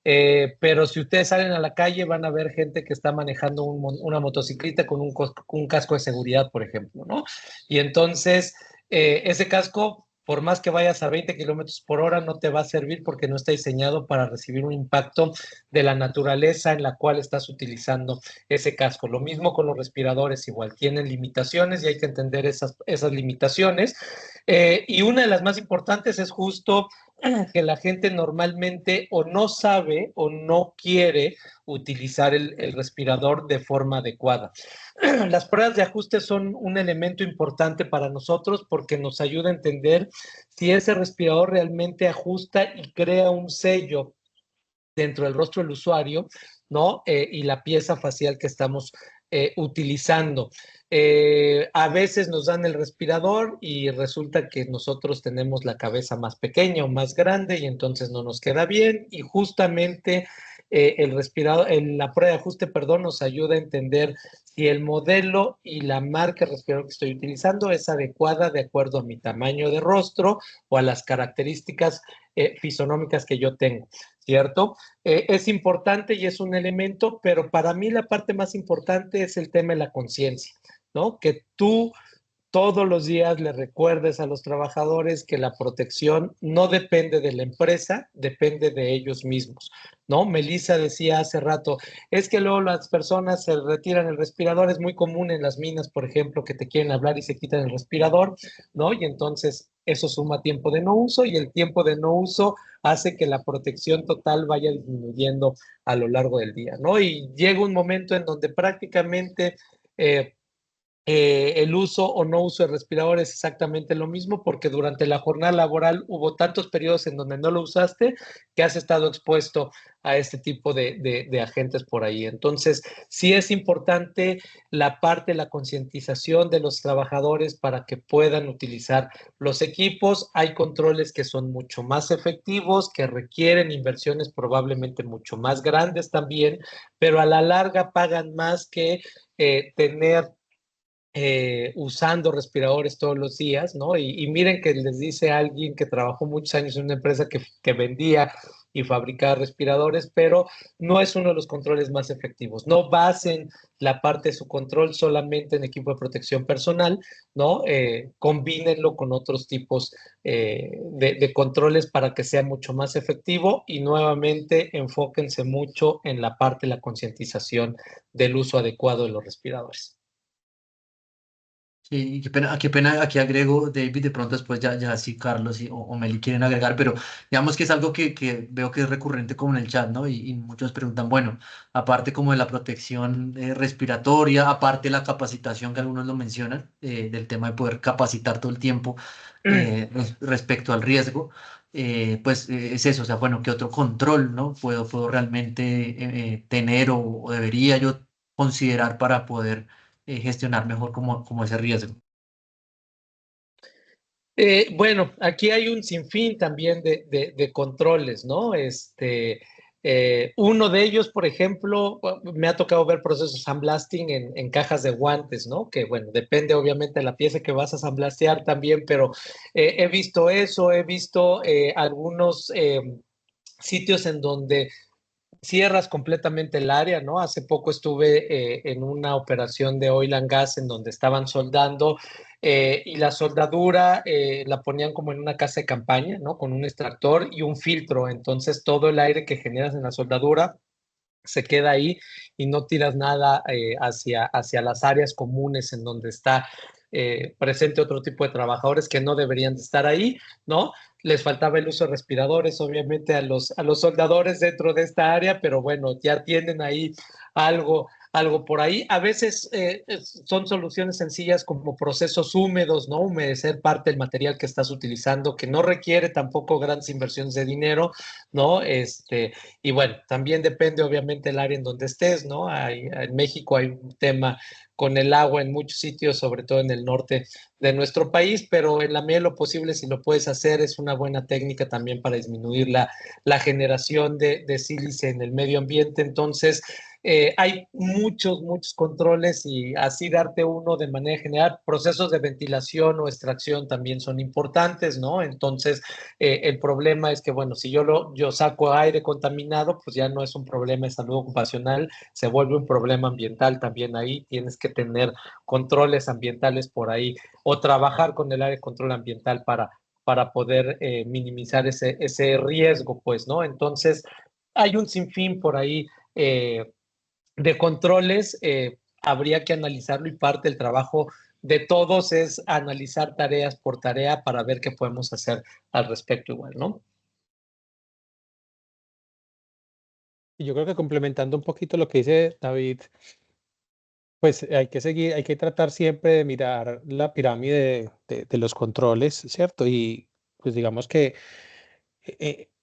Pero si ustedes salen a la calle van a ver gente que está manejando una motocicleta con un casco de seguridad, por ejemplo, ¿no? Y entonces ese casco, por más que vayas a 20 kilómetros por hora, no te va a servir porque no está diseñado para recibir un impacto de la naturaleza en la cual estás utilizando ese casco. Lo mismo con los respiradores, igual tienen limitaciones y hay que entender esas limitaciones. Y una de las más importantes es justo que la gente normalmente o no sabe o no quiere utilizar el respirador de forma adecuada. Las pruebas de ajuste son un elemento importante para nosotros porque nos ayuda a entender si ese respirador realmente ajusta y crea un sello dentro del rostro del usuario, ¿no? Y la pieza facial que estamos utilizando. A veces nos dan el respirador y resulta que nosotros tenemos la cabeza más pequeña o más grande y entonces no nos queda bien y justamente el respirador, la prueba de ajuste, perdón, nos ayuda a entender si el modelo y la marca de respirador que estoy utilizando es adecuada de acuerdo a mi tamaño de rostro o a las características fisonómicas que yo tengo, ¿cierto? Es importante y es un elemento, pero para mí la parte más importante es el tema de la conciencia, ¿no? Que tú todos los días le recuerdes a los trabajadores que la protección no depende de la empresa, depende de ellos mismos, ¿no? Melissa decía hace rato, es que luego las personas se retiran el respirador, es muy común en las minas, por ejemplo, que te quieren hablar y se quitan el respirador, ¿no? Y entonces eso suma tiempo de no uso y el tiempo de no uso hace que la protección total vaya disminuyendo a lo largo del día, ¿no? Y llega un momento en donde prácticamente el uso o no uso de respirador es exactamente lo mismo porque durante la jornada laboral hubo tantos periodos en donde no lo usaste que has estado expuesto a este tipo de agentes por ahí. Entonces, sí es importante la parte de la concientización de los trabajadores para que puedan utilizar los equipos. Hay controles que son mucho más efectivos, que requieren inversiones probablemente mucho más grandes también, pero a la larga pagan más que tener usando respiradores todos los días, ¿no? Y miren que les dice alguien que trabajó muchos años en una empresa que vendía y fabricaba respiradores, pero no es uno de los controles más efectivos. No basen la parte de su control solamente en equipo de protección personal, ¿no? Combínenlo con otros tipos de controles para que sea mucho más efectivo y nuevamente enfóquense mucho en la parte de la concientización del uso adecuado de los respiradores. Sí, qué pena, aquí agrego, David, de pronto después ya sí Carlos o Meli quieren agregar, pero digamos que es algo que veo que es recurrente como en el chat, ¿no? Y muchos preguntan, bueno, aparte como de la protección respiratoria, aparte de la capacitación que algunos lo mencionan, del tema de poder capacitar todo el tiempo respecto al riesgo, pues es eso, o sea, bueno, ¿qué otro control, ¿no? Puedo realmente tener o debería yo considerar para poder gestionar mejor como ese riesgo? Bueno, aquí hay un sinfín también de controles, ¿no? Uno de ellos, por ejemplo, me ha tocado ver procesos sandblasting en cajas de guantes, ¿no? Que bueno, depende obviamente de la pieza que vas a sandblastear también, pero he visto eso, he visto algunos sitios en donde cierras completamente el área, ¿no? Hace poco estuve en una operación de oil and gas en donde estaban soldando y la soldadura la ponían como en una casa de campaña, ¿no? Con un extractor y un filtro. Entonces todo el aire que generas en la soldadura se queda ahí y no tiras nada hacia las áreas comunes en donde está presente otro tipo de trabajadores que no deberían de estar ahí, ¿no? Les faltaba el uso de respiradores, obviamente, a los soldadores dentro de esta área, pero bueno, ya tienen ahí algo por ahí. A veces son soluciones sencillas como procesos húmedos, ¿no? Humedecer parte del material que estás utilizando, que no requiere tampoco grandes inversiones de dinero, ¿no? Y bueno, también depende obviamente el área en donde estés, ¿no? En México hay un tema con el agua en muchos sitios, sobre todo en el norte de nuestro país, pero en la medida de lo posible, si lo puedes hacer, es una buena técnica también para disminuir la generación de sílice en el medio ambiente. Entonces, hay muchos controles y así darte uno de manera general. Procesos de ventilación o extracción también son importantes, ¿no? Entonces, el problema es que, bueno, si yo saco aire contaminado, pues ya no es un problema de salud ocupacional, se vuelve un problema ambiental también ahí. Tienes que tener controles ambientales por ahí o trabajar con el área de control ambiental para poder minimizar ese riesgo, pues, ¿no? Entonces, hay un sinfín por ahí de controles, habría que analizarlo y parte del trabajo de todos es analizar tareas por tarea para ver qué podemos hacer al respecto igual, ¿no? Y yo creo que complementando un poquito lo que dice David, pues hay que tratar siempre de mirar la pirámide de los controles, ¿cierto? Y pues digamos que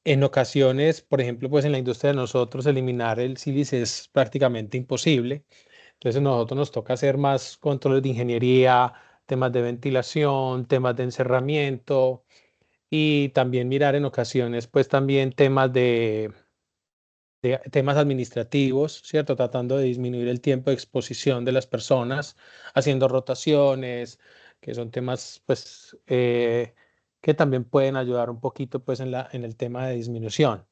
en ocasiones, por ejemplo, pues en la industria de nosotros eliminar el sílice es prácticamente imposible. Entonces a nosotros nos toca hacer más controles de ingeniería, temas de ventilación, temas de encerramiento y también mirar en ocasiones pues también temas de temas administrativos, ¿cierto? Tratando de disminuir el tiempo de exposición de las personas, haciendo rotaciones, que son temas, pues, que también pueden ayudar un poquito, pues, en el tema de disminución.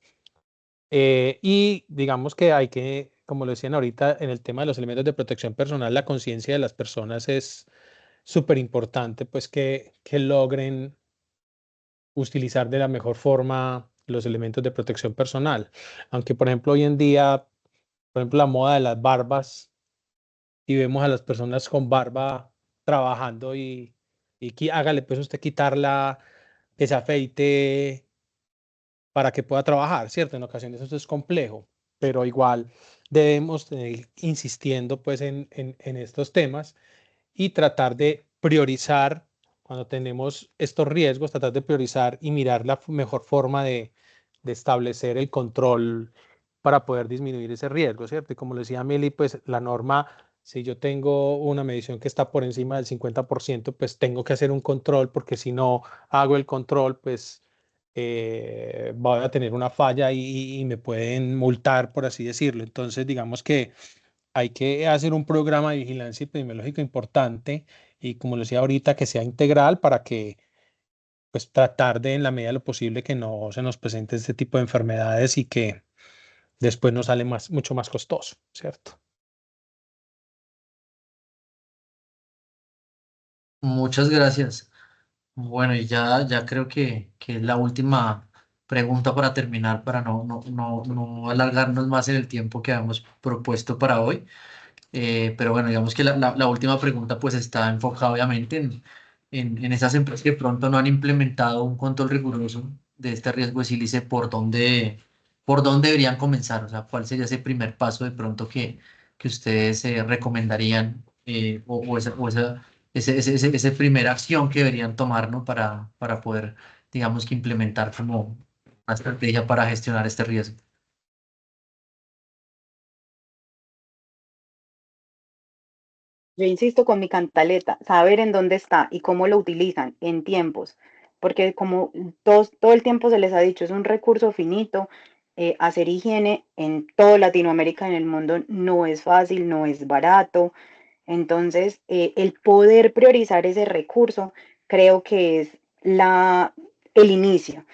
Y digamos que hay que, como lo decían ahorita, en el tema de los elementos de protección personal, la conciencia de las personas es súper importante, pues, que logren utilizar de la mejor forma los elementos de protección personal. Aunque, por ejemplo, hoy en día, por ejemplo, la moda de las barbas y vemos a las personas con barba trabajando y hágale pues usted quitarla, que se afeite para que pueda trabajar, ¿cierto? En ocasiones eso es complejo, pero igual debemos tener insistiendo pues en estos temas y tratar de priorizar cuando tenemos estos riesgos, tratar de priorizar y mirar la mejor forma de establecer el control para poder disminuir ese riesgo, ¿cierto? Y como le decía Meli, pues la norma, si yo tengo una medición que está por encima del 50%, pues tengo que hacer un control porque si no hago el control, pues voy a tener una falla y me pueden multar, por así decirlo. Entonces, digamos que hay que hacer un programa de vigilancia epidemiológica importante y como lo decía ahorita, que sea integral para que pues tratar de en la medida de lo posible que no se nos presente este tipo de enfermedades y que después nos sale mucho más costoso, ¿cierto? Muchas gracias. Bueno, y ya creo que es la última pregunta para terminar, para no alargarnos más en el tiempo que habíamos propuesto para hoy. Pero bueno, digamos que la última pregunta pues está enfocada obviamente en esas empresas que pronto no han implementado un control riguroso de este riesgo de sílice, ¿por dónde deberían comenzar? O sea, ¿cuál sería ese primer paso de pronto que ustedes recomendarían esa primera acción que deberían tomar, ¿no? Para poder, digamos que implementar como una estrategia para gestionar este riesgo? yo insisto con mi cantaleta, saber en dónde está y cómo lo utilizan en tiempos, porque como todo el tiempo se les ha dicho, es un recurso finito, hacer higiene en toda Latinoamérica y en el mundo no es fácil, no es barato. Entonces, el poder priorizar ese recurso creo que es el inicio.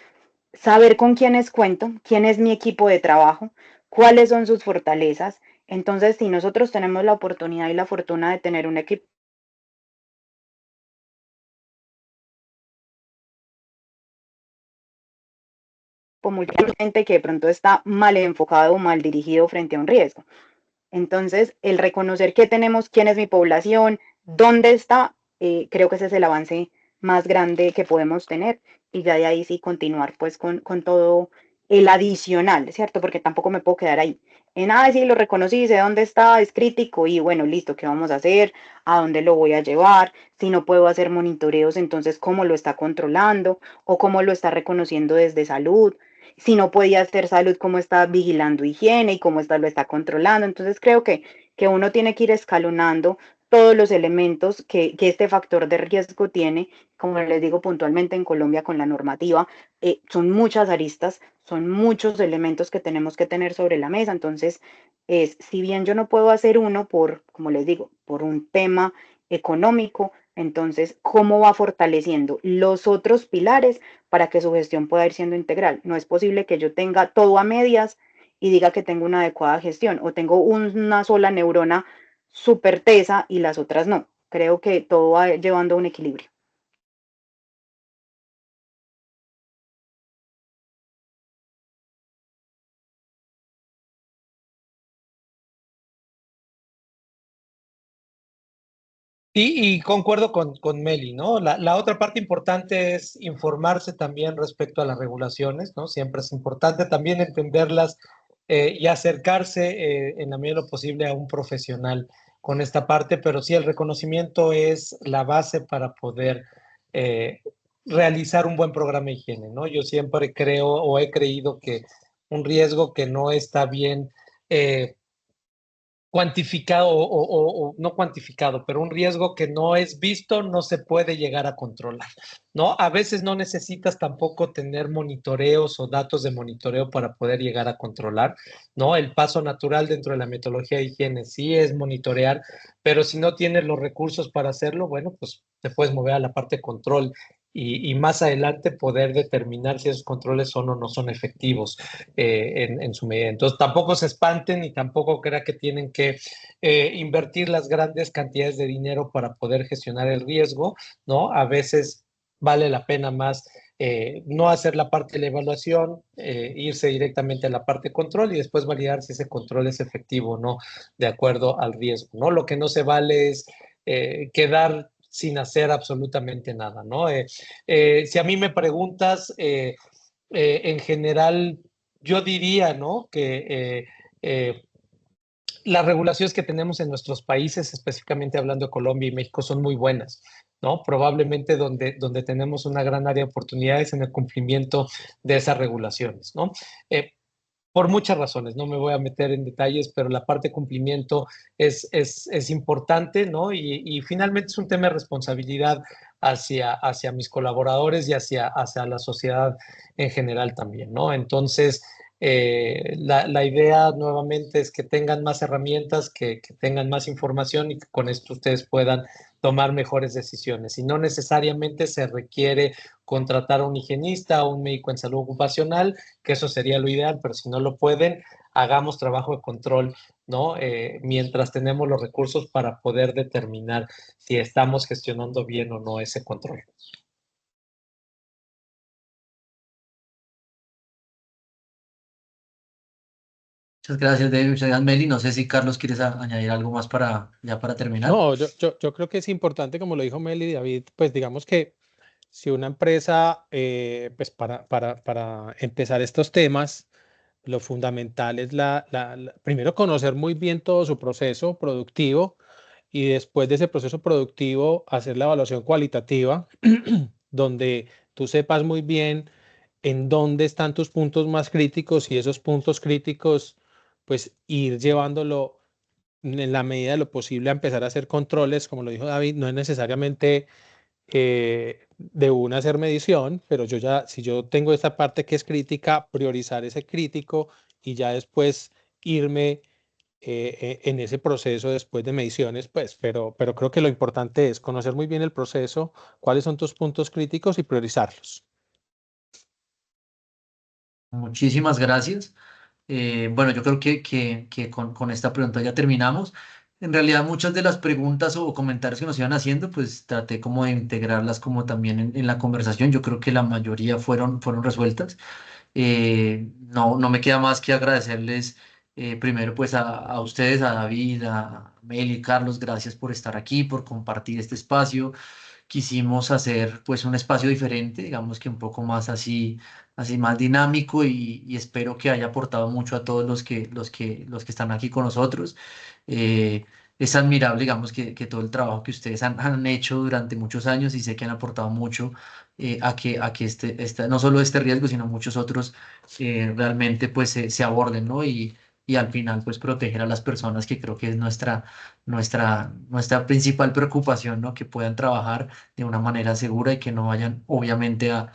Saber con quiénes cuento, quién es mi equipo de trabajo, cuáles son sus fortalezas. Entonces, si nosotros tenemos la oportunidad y la fortuna de tener un equipo muy gente que de pronto está mal enfocado o mal dirigido frente a un riesgo. Entonces, el reconocer qué tenemos, quién es mi población, dónde está, creo que ese es el avance más grande que podemos tener y ya de ahí sí continuar pues con todo el adicional, ¿cierto? Porque tampoco me puedo quedar ahí. Sí, lo reconocí, sé dónde está, es crítico y bueno, listo, ¿qué vamos a hacer? ¿A dónde lo voy a llevar? Si no puedo hacer monitoreos, entonces, ¿cómo lo está controlando? ¿O cómo lo está reconociendo desde salud? Si no podía hacer salud, cómo está vigilando higiene y cómo lo está controlando. Entonces creo que uno tiene que ir escalonando todos los elementos que este factor de riesgo tiene, como les digo puntualmente en Colombia con la normativa, son muchas aristas, son muchos elementos que tenemos que tener sobre la mesa. Entonces, si bien yo no puedo hacer uno como les digo, por un tema económico, entonces, ¿cómo va fortaleciendo los otros pilares para que su gestión pueda ir siendo integral? No es posible que yo tenga todo a medias y diga que tengo una adecuada gestión o tengo una sola neurona súper tesa y las otras no. Creo que todo va llevando a un equilibrio. Y concuerdo con Meli, ¿no? La otra parte importante es informarse también respecto a las regulaciones, ¿no? Siempre es importante también entenderlas y acercarse en la medida de lo posible a un profesional con esta parte, pero sí el reconocimiento es la base para poder eh, realizar un buen programa de higiene, ¿no? Yo siempre creo o he creído que un riesgo que no está bien cuantificado o no cuantificado, pero un riesgo que no es visto no se puede llegar a controlar, ¿no? A veces no necesitas tampoco tener monitoreos o datos de monitoreo para poder llegar a controlar, ¿no? El paso natural dentro de la metodología de higiene sí es monitorear, pero si no tienes los recursos para hacerlo, bueno, pues te puedes mover a la parte de control y más adelante poder determinar si esos controles son o no son efectivos en su medida. Entonces, tampoco se espanten y tampoco crean que tienen que invertir las grandes cantidades de dinero para poder gestionar el riesgo, ¿no? A veces vale la pena más no hacer la parte de la evaluación, irse directamente a la parte de control y después validar si ese control es efectivo o no de acuerdo al riesgo, ¿no? Lo que no se vale es quedar sin hacer absolutamente nada, ¿no? Si a mí me preguntas, en general, yo diría, ¿no? Que las regulaciones que tenemos en nuestros países, específicamente hablando de Colombia y México, son muy buenas, ¿no? Probablemente donde tenemos una gran área de oportunidades en el cumplimiento de esas regulaciones, ¿no? Por muchas razones, no me voy a meter en detalles, pero la parte de cumplimiento es importante, ¿no? Y finalmente es un tema de responsabilidad hacia mis colaboradores y hacia la sociedad en general también, ¿no? Entonces, la idea nuevamente es que tengan más herramientas, que tengan más información y que con esto ustedes puedan tomar mejores decisiones. Y no necesariamente se requiere contratar a un higienista o un médico en salud ocupacional, que eso sería lo ideal, pero si no lo pueden, hagamos trabajo de control, ¿no? Mientras tenemos los recursos para poder determinar si estamos gestionando bien o no ese control. Muchas gracias, David. Muchas gracias, Meli. No sé si Carlos quieres añadir algo más para terminar. No, yo creo que es importante, como lo dijo Meli y David, pues digamos que si una empresa, pues para empezar estos temas, lo fundamental es primero conocer muy bien todo su proceso productivo y después de ese proceso productivo hacer la evaluación cualitativa, donde tú sepas muy bien en dónde están tus puntos más críticos y esos puntos críticos, pues ir llevándolo en la medida de lo posible a empezar a hacer controles, como lo dijo David, no es necesariamente de una hacer medición, pero yo ya, si yo tengo esta parte que es crítica, priorizar ese crítico y ya después irme en ese proceso después de mediciones, pues, pero creo que lo importante es conocer muy bien el proceso, cuáles son tus puntos críticos y priorizarlos. Muchísimas gracias. Bueno, yo creo que con esta pregunta ya terminamos. En realidad, muchas de las preguntas o comentarios que nos iban haciendo, pues traté como de integrarlas como también en la conversación. Yo creo que la mayoría fueron resueltas. No me queda más que agradecerles primero pues a ustedes, a David, a Meli, Carlos, gracias por estar aquí, por compartir este espacio. Quisimos hacer pues un espacio diferente, digamos que un poco más así más dinámico y espero que haya aportado mucho a todos los que están aquí con nosotros. Eh, es admirable, digamos, que todo el trabajo que ustedes han hecho durante muchos años y sé que han aportado mucho a que no solo este riesgo, sino muchos otros realmente pues se aborden, ¿no? Y al final pues proteger a las personas, que creo que es nuestra principal preocupación, ¿no? Que puedan trabajar de una manera segura y que no vayan obviamente a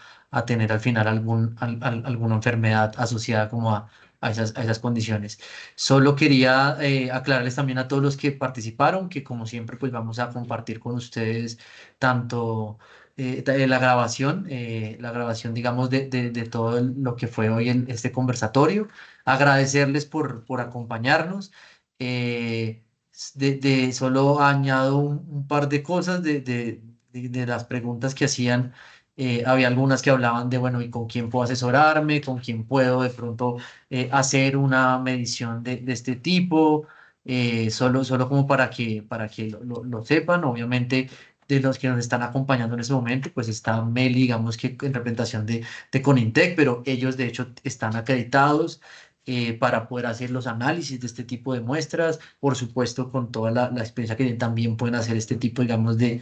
tener al final alguna enfermedad asociada como a esas condiciones. Solo quería aclararles también a todos los que participaron que como siempre pues vamos a compartir con ustedes tanto la grabación digamos de todo lo que fue hoy este conversatorio. Agradecerles por acompañarnos. Solo añado un par de cosas de las preguntas que hacían. Había algunas que hablaban de, bueno, ¿y con quién puedo asesorarme? ¿Con quién puedo de pronto hacer una medición de este tipo? Solo como para que lo sepan. Obviamente, de los que nos están acompañando en este momento, pues está Meli, digamos que en representación de Conintec, pero ellos de hecho están acreditados para poder hacer los análisis de este tipo de muestras. Por supuesto, con toda la experiencia que tienen, también pueden hacer este tipo, digamos, de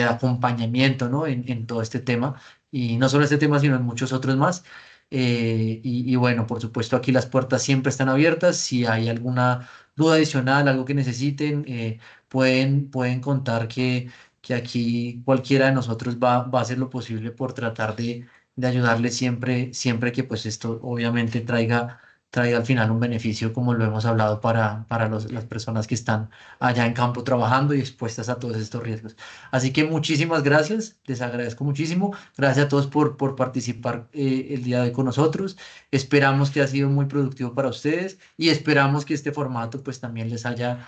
acompañamiento, ¿no? En todo este tema. Y no solo este tema, sino en muchos otros más. Y bueno, por supuesto, aquí las puertas siempre están abiertas. Si hay alguna duda adicional, algo que necesiten, pueden contar que aquí cualquiera de nosotros va a hacer lo posible por tratar de ayudarle siempre que pues esto obviamente traiga al final un beneficio, como lo hemos hablado, para las personas que están allá en campo trabajando y expuestas a todos estos riesgos. Así que muchísimas gracias, les agradezco muchísimo. Gracias a todos por participar el día de hoy con nosotros. Esperamos que ha sido muy productivo para ustedes y esperamos que este formato pues también les haya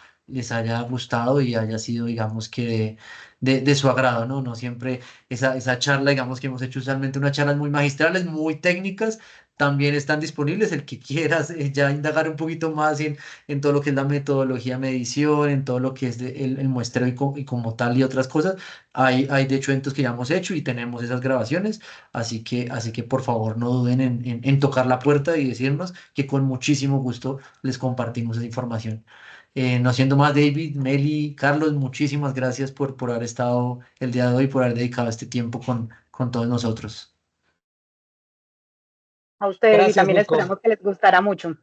gustado y haya sido, digamos que de su agrado, ¿no? No siempre esa charla, digamos que hemos hecho usualmente unas charlas muy magistrales, muy técnicas, también están disponibles. El que quiera ya indagar un poquito más en todo lo que es la metodología de medición, en todo lo que es el muestreo y como tal y otras cosas. Hay de hecho eventos que ya hemos hecho y tenemos esas grabaciones, así que por favor no duden en tocar la puerta y decirnos que con muchísimo gusto les compartimos esa información. No siendo más, David, Meli, Carlos, muchísimas gracias por haber estado el día de hoy, por haber dedicado este tiempo con todos nosotros. A ustedes y Gracias, también Nico. esperamos que les gustará mucho.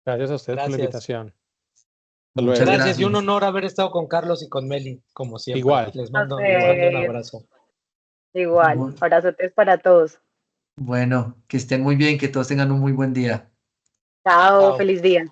Gracias a ustedes por la Gracias. invitación. Hasta Muchas luego. Gracias y un gracias. honor haber estado con Carlos y con Meli, como siempre. Igual. Les A mando un ustedes abrazo. igual. Bu- Abrazotes para todos. Bueno, que estén muy bien, que todos tengan un muy buen día. Chao, Chao. feliz día.